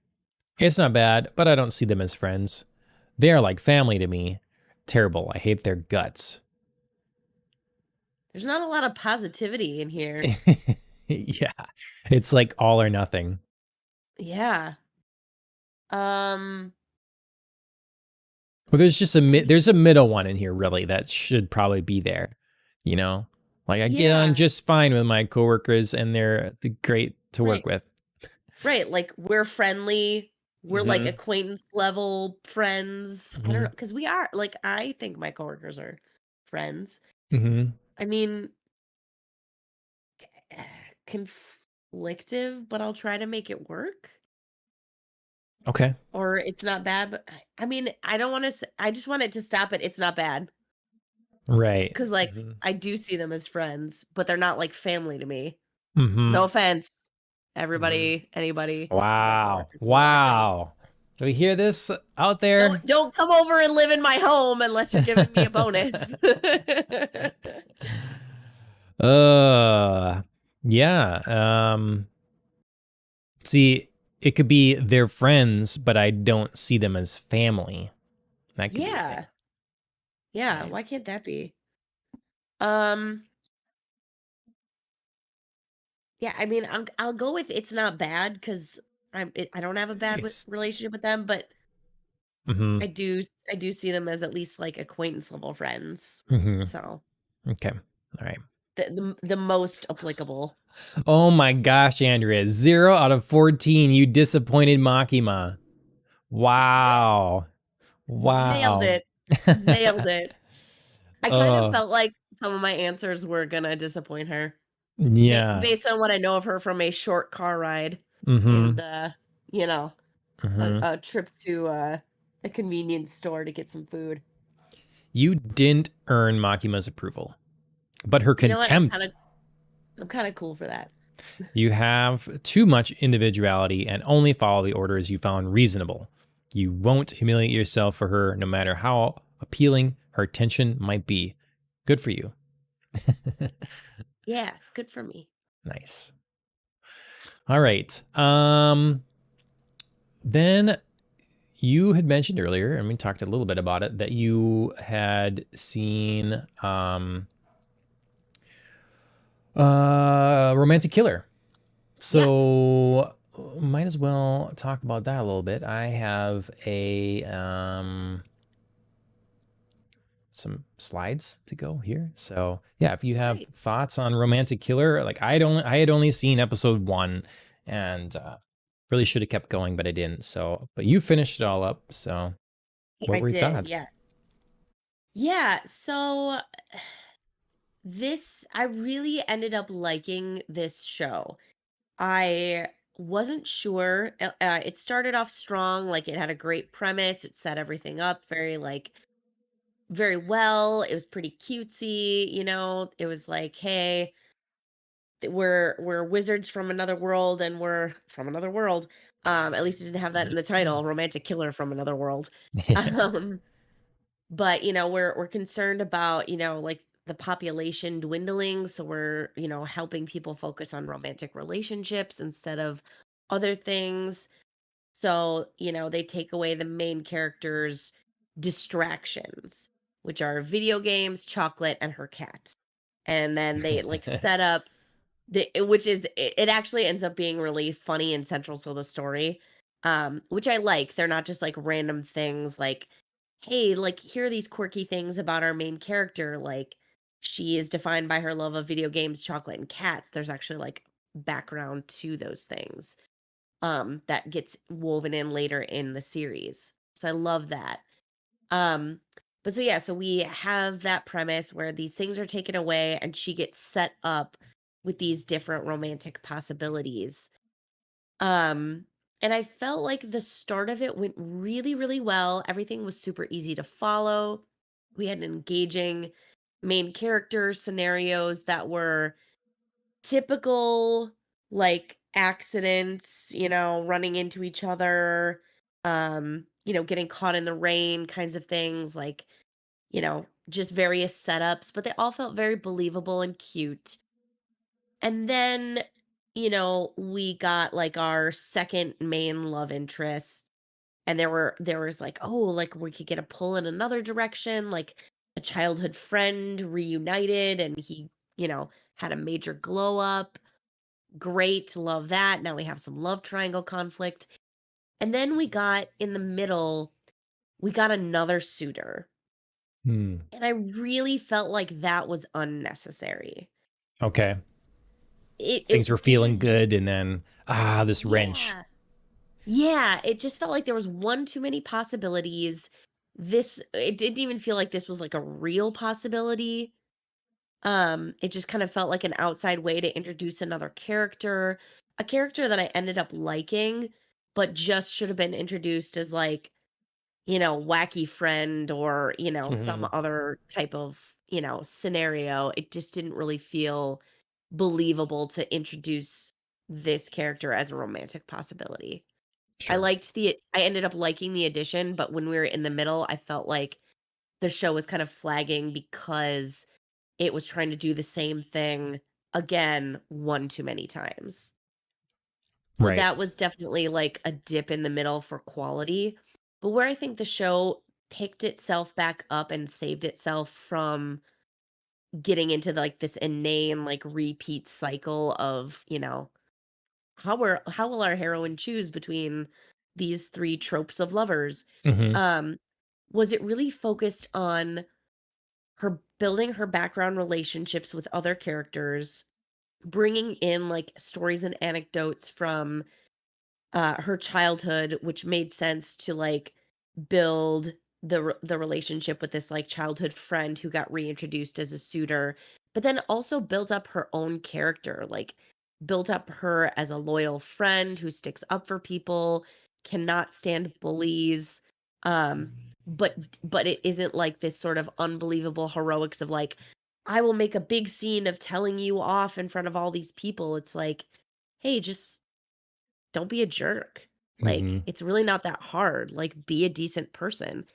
It's not bad, but I don't see them as friends. They are like family to me. Terrible. I hate their guts. There's not a lot of positivity in here. Yeah. It's like all or nothing. Yeah. Um, Well, there's just I mean, there's a middle one in here really that should probably be there. You know? Like I get on yeah. just fine with my coworkers and they're great to work Right. with. Right. Like we're friendly. We're like Mhm. acquaintance level friends. I don't know, Mhm. because we are like I think my coworkers are friends. Mhm. I mean, conflictive, but I'll try to make it work. Okay. Or it's not bad, but I mean, I don't want to. I just want it to stop at it's not bad Right. because like Mhm. I do see them as friends, but they're not like family to me. No Mhm. offense, Mhm. everybody, anybody, all my Wow. coworkers, you are friends. Wow. Do we hear this out Don't there? don't come over and live in my home unless you're giving me a bonus. uh yeah. See, it could be they're friends, but I don't see them as family. That could be a thing. Yeah. Yeah, Right. why can't that be? Um, yeah, I mean, I'll go with it's not bad because I don't have a bad It's relationship with them, but mm-hmm. I do see them as at least like acquaintance level friends. Mm-hmm. So Okay. All right. the most applicable. Oh my gosh, Andrea. 0 out of 14. You disappointed Makima. Wow. Nailed Wow. it. Nailed it. I kind of Oh, felt like some of my answers were gonna disappoint her. yeah. Based on what I know of her from a short car ride Mm-hmm. and you know, Mm-hmm. a trip to a convenience store to get some food. You didn't earn Makima's approval, but her You know what? contempt. I'm kind of cool for that. You have too much individuality and only follow the orders you found reasonable. You won't humiliate yourself for her, no matter how appealing her attention might be. Good for you. Yeah, good for me. Nice. All right. Then you had mentioned earlier, and we talked a little bit about it, that you had seen Romantic Killer. Yes. So might as well talk about that a little bit. I have a some slides to go here. So yeah, if you have Great. thoughts on Romantic Killer, like I had only seen episode 1, and really should have kept going, but I didn't. So, but you finished it all up. So, what I were your did. thoughts? Yes. Yeah, so this I really ended up liking this show. I wasn't sure. It started off strong, like it had a great premise. It set everything up very well. It was pretty cutesy, It was like, hey, we're wizards from another world, and we're from another world. At least it didn't have that in the title, Romantic Killer from Another World. Yeah. Um, but we're concerned about, like the population dwindling, so we're, helping people focus on romantic relationships instead of other things. So, they take away the main character's distractions, which are video games, chocolate, and her cat. And then they like set up which is it actually ends up being really funny and central to the story, which I like. They're not just like random things like, hey, like here are these quirky things about our main character. Like she is defined by her love of video games, chocolate, and cats. There's actually like background to those things that gets woven in later in the series. So I love that. Um, but so yeah, so we have that premise where these things are taken away and she gets set up with these different romantic possibilities. Um, and I felt like the start of it went really, really well. Everything was super easy to follow. We had engaging main character scenarios that were typical, like accidents, running into each other, getting caught in the rain kinds of things, like, just various setups, but they all felt very believable and cute. And then, we got like our second main love interest, and there was like, oh, like we could get a pull in another direction, like a childhood friend reunited, and he, had a major glow up. Great, love that. Now we have some love triangle conflict. And then we got in the middle, we got another suitor. Hmm. And I really felt like that was unnecessary. Okay. It Things were feeling didn't good, and then this wrench. Yeah. Yeah, it just felt like there was one too many possibilities. It didn't even feel like this was like a real possibility. It just kind of felt like an outside way to introduce another character, a character that I ended up liking, but just should have been introduced as like, wacky friend or, some Hmm. other type of, scenario. It just didn't really feel believable to introduce this character as a romantic possibility. Sure. I ended up liking the addition, but when we were in the middle, I felt like the show was kind of flagging because it was trying to do the same thing again one too many times. So Right. that was definitely like a dip in the middle for quality. But where I think the show picked itself back up and saved itself from getting into like this inane like repeat cycle of, how will our heroine choose between these three tropes of lovers? Hmm. Um, was it really focused on her building her background relationships with other characters, bringing in like stories and anecdotes from her childhood, which made sense to like build the relationship with this like childhood friend who got reintroduced as a suitor, but then also built up her own character, like built up her as a loyal friend who sticks up for people, cannot stand bullies. Um, but it isn't like this sort of unbelievable heroics of like, I will make a big scene of telling you off in front of all these people. It's like, hey, just don't be a jerk. Like, Hmm. it's really not that hard. Like, be a decent person.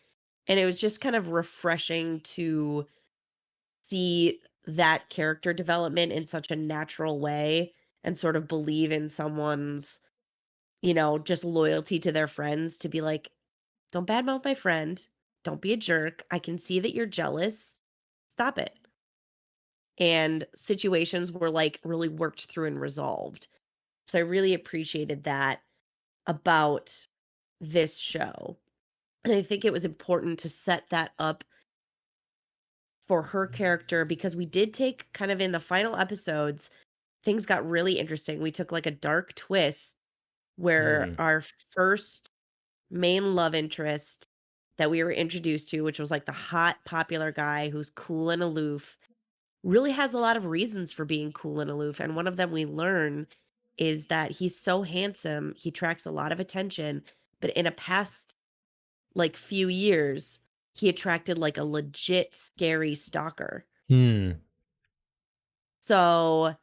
And it was just kind of refreshing to see that character development in such a natural way and sort of believe in someone's, just loyalty to their friends to be like, don't badmouth my friend. Don't be a jerk. I can see that you're jealous. Stop it. And situations were like really worked through and resolved. So I really appreciated that about this show. And I think it was important to set that up for her character because we did take kind of in the final episodes, things got really interesting. We took like a dark twist where Mm. our first main love interest that we were introduced to, which was like the hot, popular guy who's cool and aloof, really has a lot of reasons for being cool and aloof. And one of them we learn is that he's so handsome, he attracts a lot of attention, but in a past like few years, he attracted like a legit scary stalker. Hmm. So,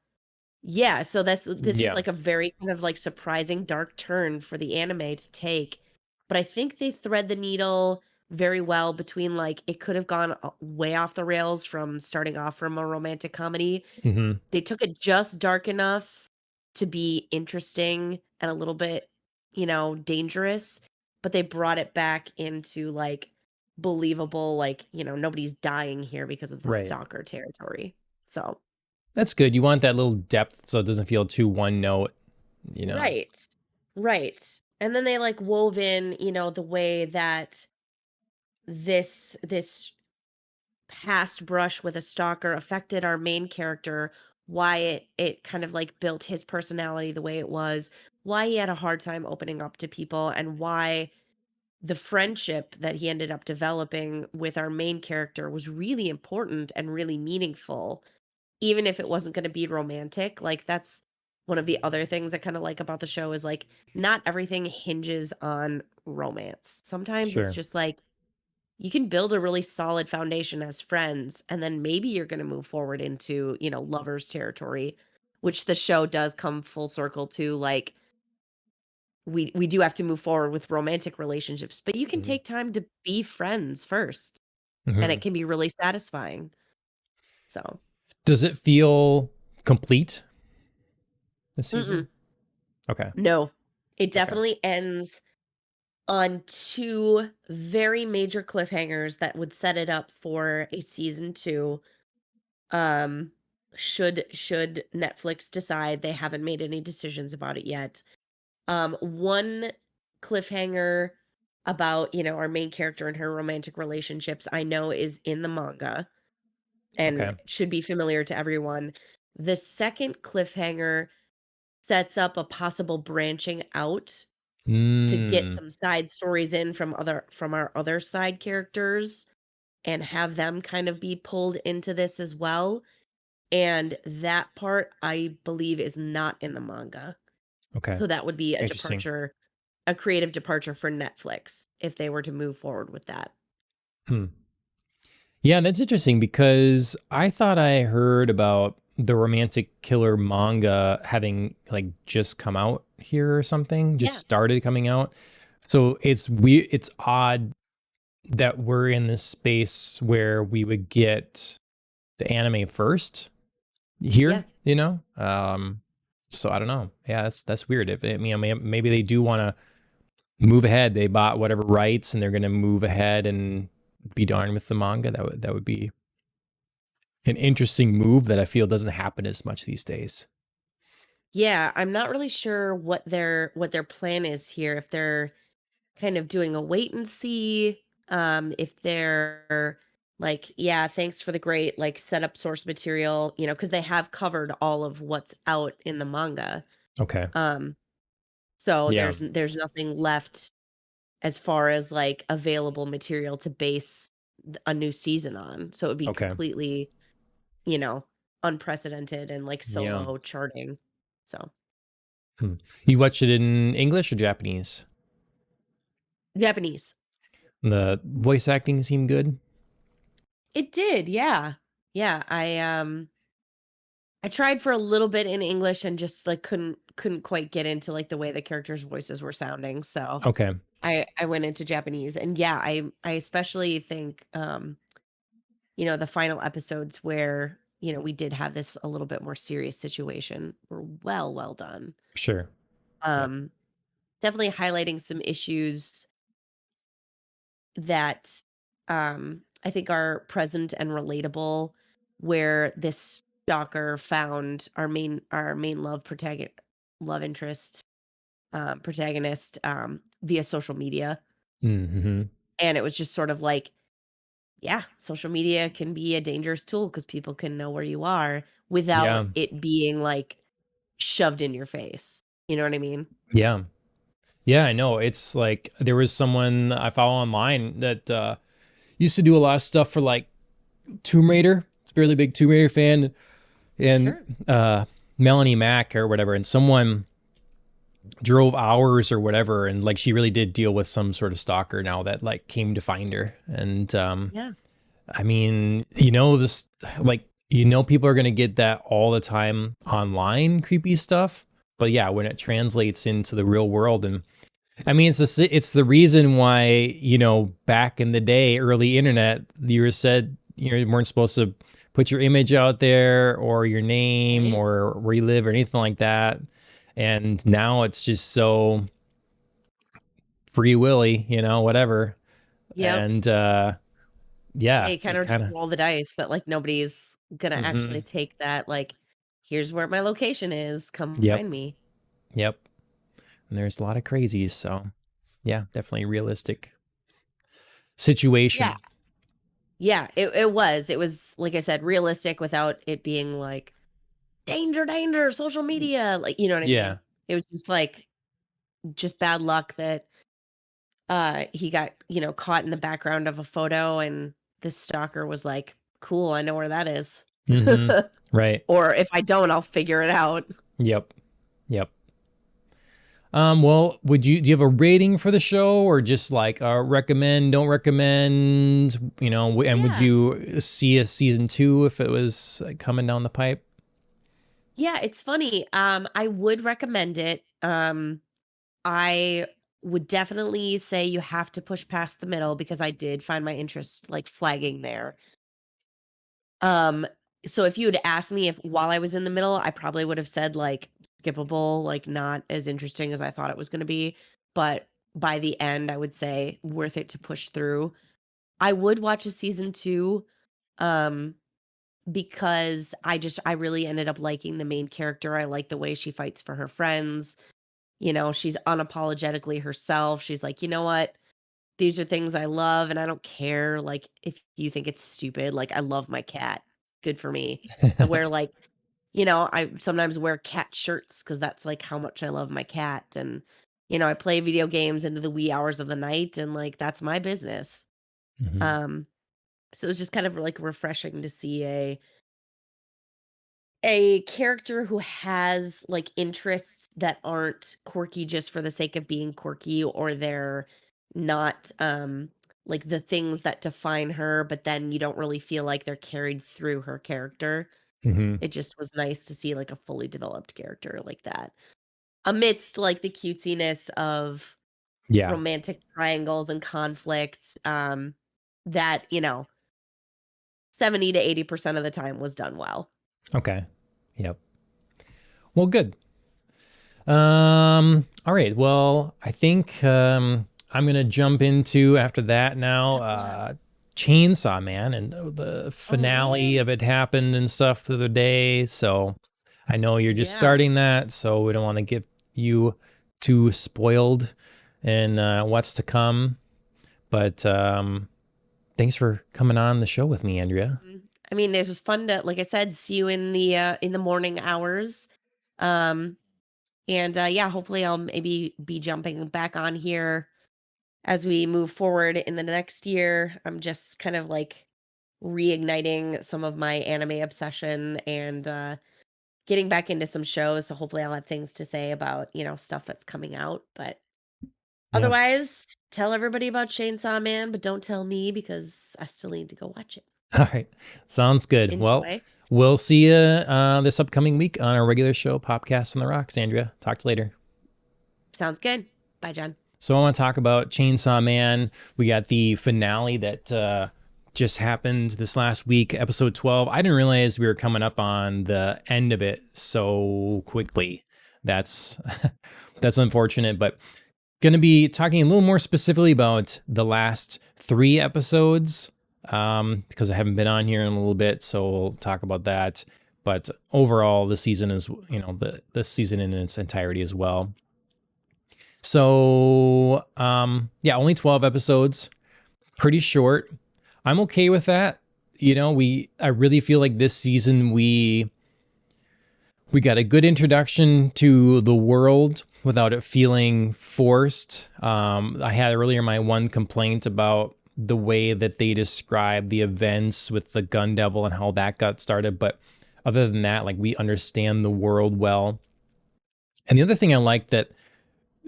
yeah, so this was Yeah. like a very kind of like surprising dark turn for the anime to take. But I think they thread the needle very well between like it could have gone way off the rails from starting off from a romantic comedy. Hmm. They took it just dark enough to be interesting and a little bit, dangerous, but they brought it back into like believable, like, nobody's dying here because of the Right. stalker territory. So, That's good. You want that little depth so it doesn't feel too one note, you know. right. Right. And then they like wove in, the way that this past brush with a stalker affected our main character, why it kind of like built his personality the way it was, why he had a hard time opening up to people, and why the friendship that he ended up developing with our main character was really important and really meaningful, even if it wasn't going to be romantic. Like that's one of the other things I kind of like about the show is like not everything hinges on romance. Sometimes it's Sure. just like you can build a really solid foundation as friends and then maybe you're going to move forward into lovers territory, which the show does come full circle to. Like we do have to move forward with romantic relationships, but you can Hmm. take time to be friends first and it Hmm. can be really satisfying. So Does it feel complete this mm-mm, season? Okay. no, it Okay. definitely ends on two very major cliffhangers that would set it up for a season two. Um, should Netflix decide, they haven't made any decisions about it yet. One cliffhanger about, our main character and her romantic relationships I know is in the manga and Okay. should be familiar to everyone. The second cliffhanger sets up a possible branching out to get Mm. some side stories in from our other side characters and have them kind of be pulled into this as well. And that part, I believe, is not in the manga. Okay. So that would be Interesting. a creative departure for Netflix if they were to move forward with that. Hmm. Yeah, that's interesting because I thought I heard about the romantic killer manga having like just come out here or something, just Yeah. started coming out. So it's weird, it's odd that we're in this space where we would get the anime first Yeah. here, you know? So I don't know. Yeah, that's weird. If I mean, maybe they do want to move ahead. They bought whatever rights, and they're going to move ahead and be darned with the manga. That would be an interesting move that I feel doesn't happen as much these days. Yeah, I'm not really sure what their plan is here, if they're kind of doing a wait and see, if they're like, "Yeah, thanks for the great, like, setup source material," because they have covered all of what's out in the manga. Okay. Um, so Yeah. there's nothing left as far as, like, available material to base a new season on, so it would be Okay. completely, you know, unprecedented and, like, Yeah. solo charting. So, Hmm. You watch it in English or Japanese? Japanese. The voice acting seemed good. It did, yeah. Yeah, I tried for a little bit in English and just, like, couldn't quite get into, like, the way the characters' voices were sounding, so Okay. I went into Japanese, and yeah, I especially think, the final episodes where, we did have this a little bit more serious situation were well done. Sure. Yep. Um, Definitely highlighting some issues that, I think are present and relatable, where this stalker found our main love interest, protagonist, via social media, Mm-hmm. and it was just sort of like, yeah, social media can be a dangerous tool because people can know where you are without Yeah. it being, like, shoved in your face. You know what I mean? Yeah. Yeah, I know. It's like there was someone I follow online that used to do a lot of stuff for like Tomb Raider. It's a really big Tomb Raider fan, and Sure. uh, Melanie Mack or whatever. And someone drove hours or whatever, and like she really did deal with some sort of stalker now that like came to find her. And Yeah. I mean, this like people are gonna get that all the time online, creepy stuff. But yeah, when it translates into the real world, and I mean, it's the reason why back in the day, early internet, you were said you weren't supposed to put your image out there or your name Right? or where you live or anything like that. And now it's just so free willy, whatever. Yep. And Yeah, yeah, you it kinda just kind of. roll the dice that, like, nobody's gonna actually Hmm. take that, like, "Here's where my location is, come Yep, find me." yep. And there's a lot of crazies, so yeah, definitely realistic Yeah. situation. Yeah, it was, like I said, realistic without it being like, "Danger, danger, social media," like, you know what I Yeah. mean? It was just, like, just bad luck that, he got, caught in the background of a photo, and the stalker was like, "Cool, I know where that is." Hmm. Right. Or if I don't, I'll figure it out. Yep. Yep. Well, do you have a rating for the show or just like recommend, don't recommend, and would Yeah. you see a season 2 if it was coming down the pipe? Yeah, it's funny. I would recommend it. I would definitely say you have to push past the middle because I did find my interest like flagging there. Um, so if you had asked me if while I was in the middle, I probably would have said like skippable, like not as interesting as I thought it was going to be. But by the end, I would say worth it to push through. I would watch a season two. Um, because I really ended up liking the main character. I like the way she fights for her friends. She's unapologetically herself. She's like, "You know what? These are things I love and I don't care like if you think it's stupid. Like I love my cat. Good for me." I wear like, I sometimes wear cat shirts cuz that's like how much I love my cat, and I play video games into the wee hours of the night, and like that's my business. Hmm. Um so it's just kind of like refreshing to see a character who has, like, interests that aren't quirky just for the sake of being quirky, or they're not, like, the things that define her, but then you don't really feel like they're carried through her character. Hmm. It just was nice to see, like, a fully developed character like that, amidst, like, the cutesiness of Yeah. romantic triangles and conflicts, that, 70 to 80% of the time was done well. Okay. Yep. Well, good. All right. Well, I think I'm gonna jump into after that now. Chainsaw Man, and the All finale right. of it happened and stuff the other day. So I know you're just Yeah. starting that, so we don't want to get you too spoiled and what's to come. But thanks for coming on the show with me, Andrea. I mean, it was fun to, like I said, see you in the morning hours. Um, and yeah, hopefully I'll maybe be jumping back on here as we move forward in the next year. I'm just kind of like reigniting some of my anime obsession and getting back into some shows. So hopefully I'll have things to say about, stuff that's coming out. But Yeah. otherwise, tell everybody about Chainsaw Man, but don't tell me because I still need to go watch it. All right. Sounds good. Well, Enjoy. we'll see you this upcoming week on our regular show, Popcast on the Rocks, Andrea. Talk to you later. Sounds good. Bye, John. So I want to talk about Chainsaw Man. We got the finale that just happened this last week, episode 12. I didn't realize we were coming up on the end of it so quickly. That's that's unfortunate, but going to be talking a little more specifically about the last 3 episodes because I haven't been on here in a little bit, so we'll talk about that. But overall, the season is, the season in its entirety as well. So, yeah, only 12 episodes, pretty short. I'm okay with that. I really feel like this season we got a good introduction to the world without it feeling forced. I had earlier my one complaint about the way that they describe the events with the Gun Devil and how that got started. But other than that, like, we understand the world well. And the other thing I like that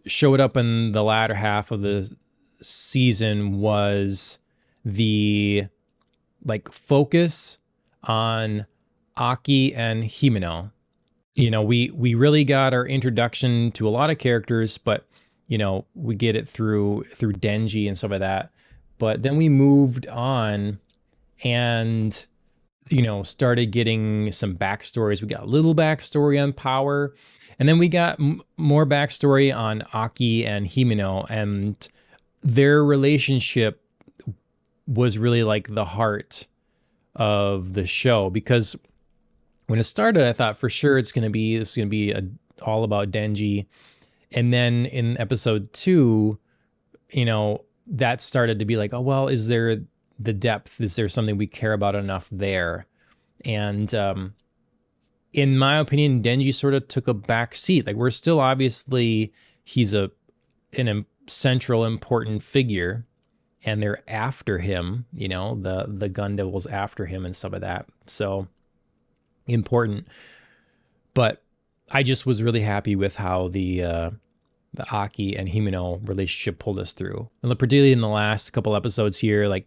showed up in the latter half of the season was the focus on Aki and Himeno. We really got our introduction to a lot of characters, but we get it through Denji and stuff like that. But then we moved on and started getting some backstories. We got a little backstory on Power, and then we got more backstory on Aki and Himeno, and their relationship was really like the heart of the show, because when it started, I thought for sure this is gonna be all about Denji, and then in episode 2, that started to be like, oh well, is there the depth? Is there something we care about enough there? And in my opinion, Denji sort of took a back seat. Like, we're still obviously he's an central important figure, and they're after him. The Gun Devil's after him and stuff like that. So important. But I just was really happy with how the Aki and Himeno relationship pulled us through, and particularly in the last couple episodes here. Like,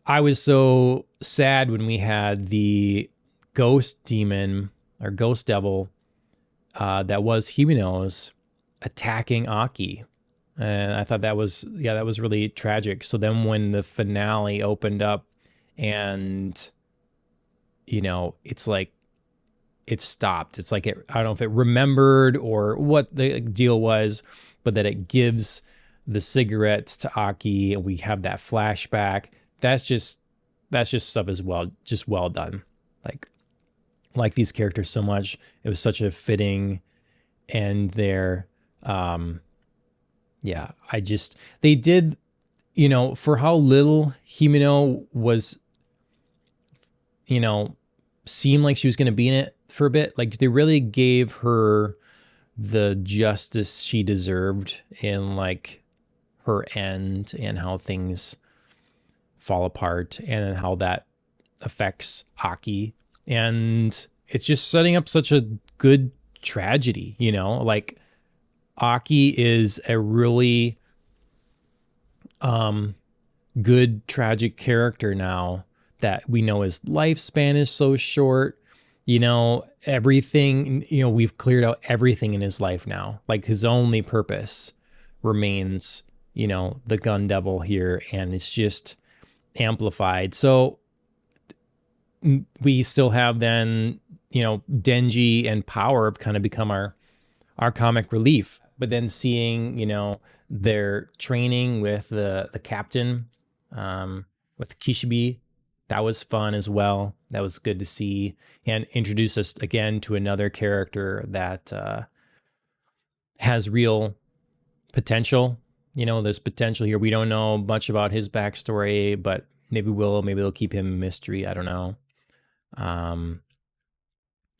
I was so sad when we had the ghost demon or ghost devil that was Himeno's attacking Aki. And I thought that was really tragic. So then when the finale opened up and, it's like it stopped. It's like I don't know if it remembered or what the deal was, but that it gives the cigarettes to Aki and we have that flashback. That's just stuff as well, just well done. Like these characters so much. It was such a fitting end there. Yeah, they did, for how little Himeno was, seemed like she was going to be in it for a bit. Like, they really gave her the justice she deserved in like her end and how things fall apart and how that affects Aki. And it's just setting up such a good tragedy, like Aki is a really good tragic character now that we know his lifespan is so short. Everything, we've cleared out everything in his life now. Like, his only purpose remains, the Gun Devil here, and it's just amplified. So we still have then, Denji and Power have kind of become our our comic relief. But then seeing, their training with the captain, with Kishibe, that was fun as well. That was good to see, and introduce us again to another character that has real potential. There's potential here. We don't know much about his backstory, but maybe they'll keep him a mystery. I don't know.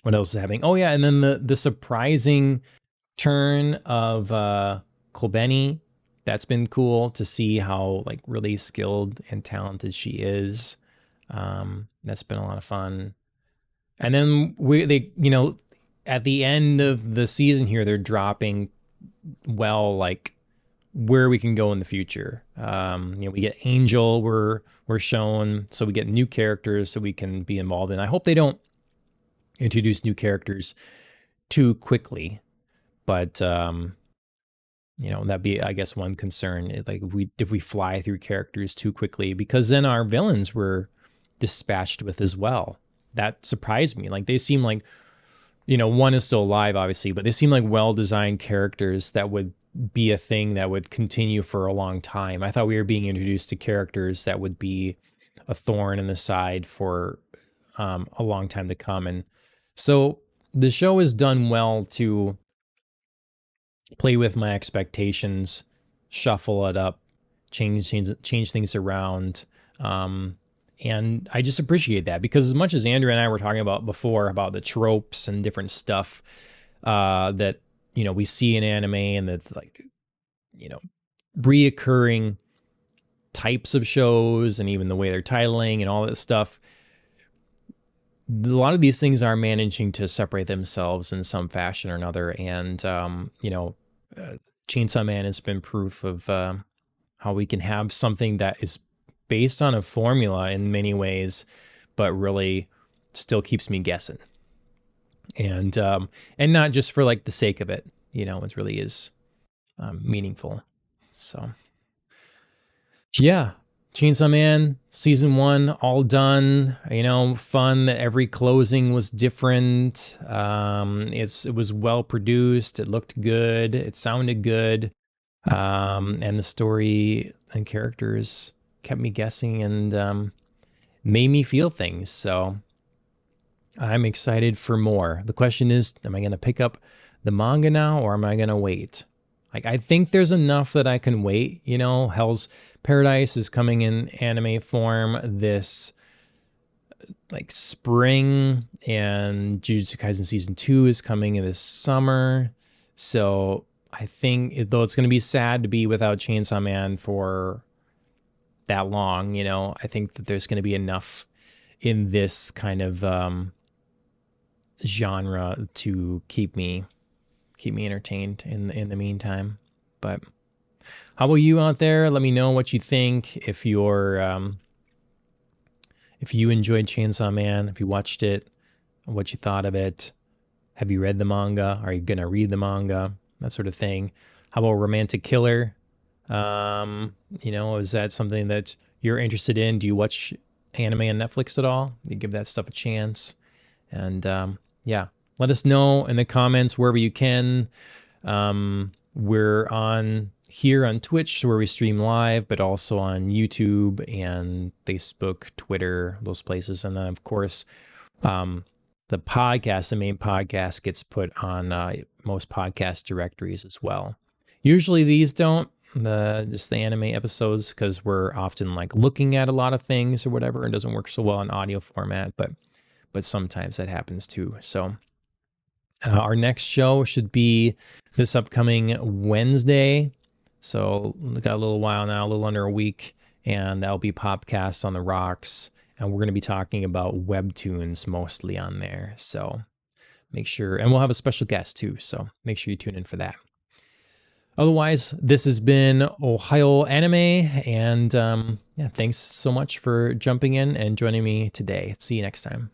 What else is happening? Oh yeah, and then the surprising turn of Kobeni. That's been cool to see how like really skilled and talented she is. That's been a lot of fun. And then at the end of the season here, they're dropping like where we can go in the future. We get Angel, we're shown, so we get new characters so we can be involved in. I hope they don't introduce new characters too quickly, but that'd be, I guess, one concern. Like if we fly through characters too quickly, because then our villains were dispatched with as well. That surprised me. Like they seem like, one is still alive, obviously, but they seem like well-designed characters that would be a thing that would continue for a long time. I thought we were being introduced to characters that would be a thorn in the side for a long time to come. And so the show has done well to play with my expectations, shuffle it up, change things around. And I just appreciate that, because as much as Andrea and I were talking about before about the tropes and different stuff that, we see in anime, and that's like, reoccurring types of shows, and even the way they're titling and all that stuff, a lot of these things are managing to separate themselves in some fashion or another. And, Chainsaw Man has been proof of how we can have something that is based on a formula in many ways, but really still keeps me guessing. And not just for like the sake of it, it really is meaningful. So yeah, Chainsaw Man season 1 all done. Fun that every closing was different. It was well produced. It looked good. It sounded good. And the story and characters kept me guessing, and made me feel things. So I'm excited for more. The question is, am I going to pick up the manga now, or am I going to wait? Like, I think there's enough that I can wait. Hell's Paradise is coming in anime form this like spring, and Jujutsu Kaisen season 2 is coming in this summer. So I think, though it's going to be sad to be without Chainsaw Man for that long, I think that there's going to be enough in this kind of genre to keep me entertained in the meantime. But how about you out there? Let me know what you think. If you enjoyed Chainsaw Man, if you watched it, what you thought of it. Have you read the manga? Are you gonna read the manga? That sort of thing. How about Romantic Killer? Is that something that you're interested in? Do you watch anime on Netflix at all? You give that stuff a chance. And yeah, let us know in the comments wherever you can. We're on here on Twitch, where we stream live, but also on YouTube and Facebook, Twitter, those places. And then, of course, the main podcast gets put on most podcast directories as well. Usually these don't, just the anime episodes, because we're often like looking at a lot of things or whatever. It doesn't work so well in audio format, but sometimes that happens too. So our next show should be this upcoming Wednesday. So we got a little while now, a little under a week, and that'll be Popcast on the Rocks. And we're going to be talking about webtoons mostly on there. So make sure, and we'll have a special guest too. So make sure you tune in for that. Otherwise, this has been Ohayou Anime. And yeah, thanks so much for jumping in and joining me today. See you next time.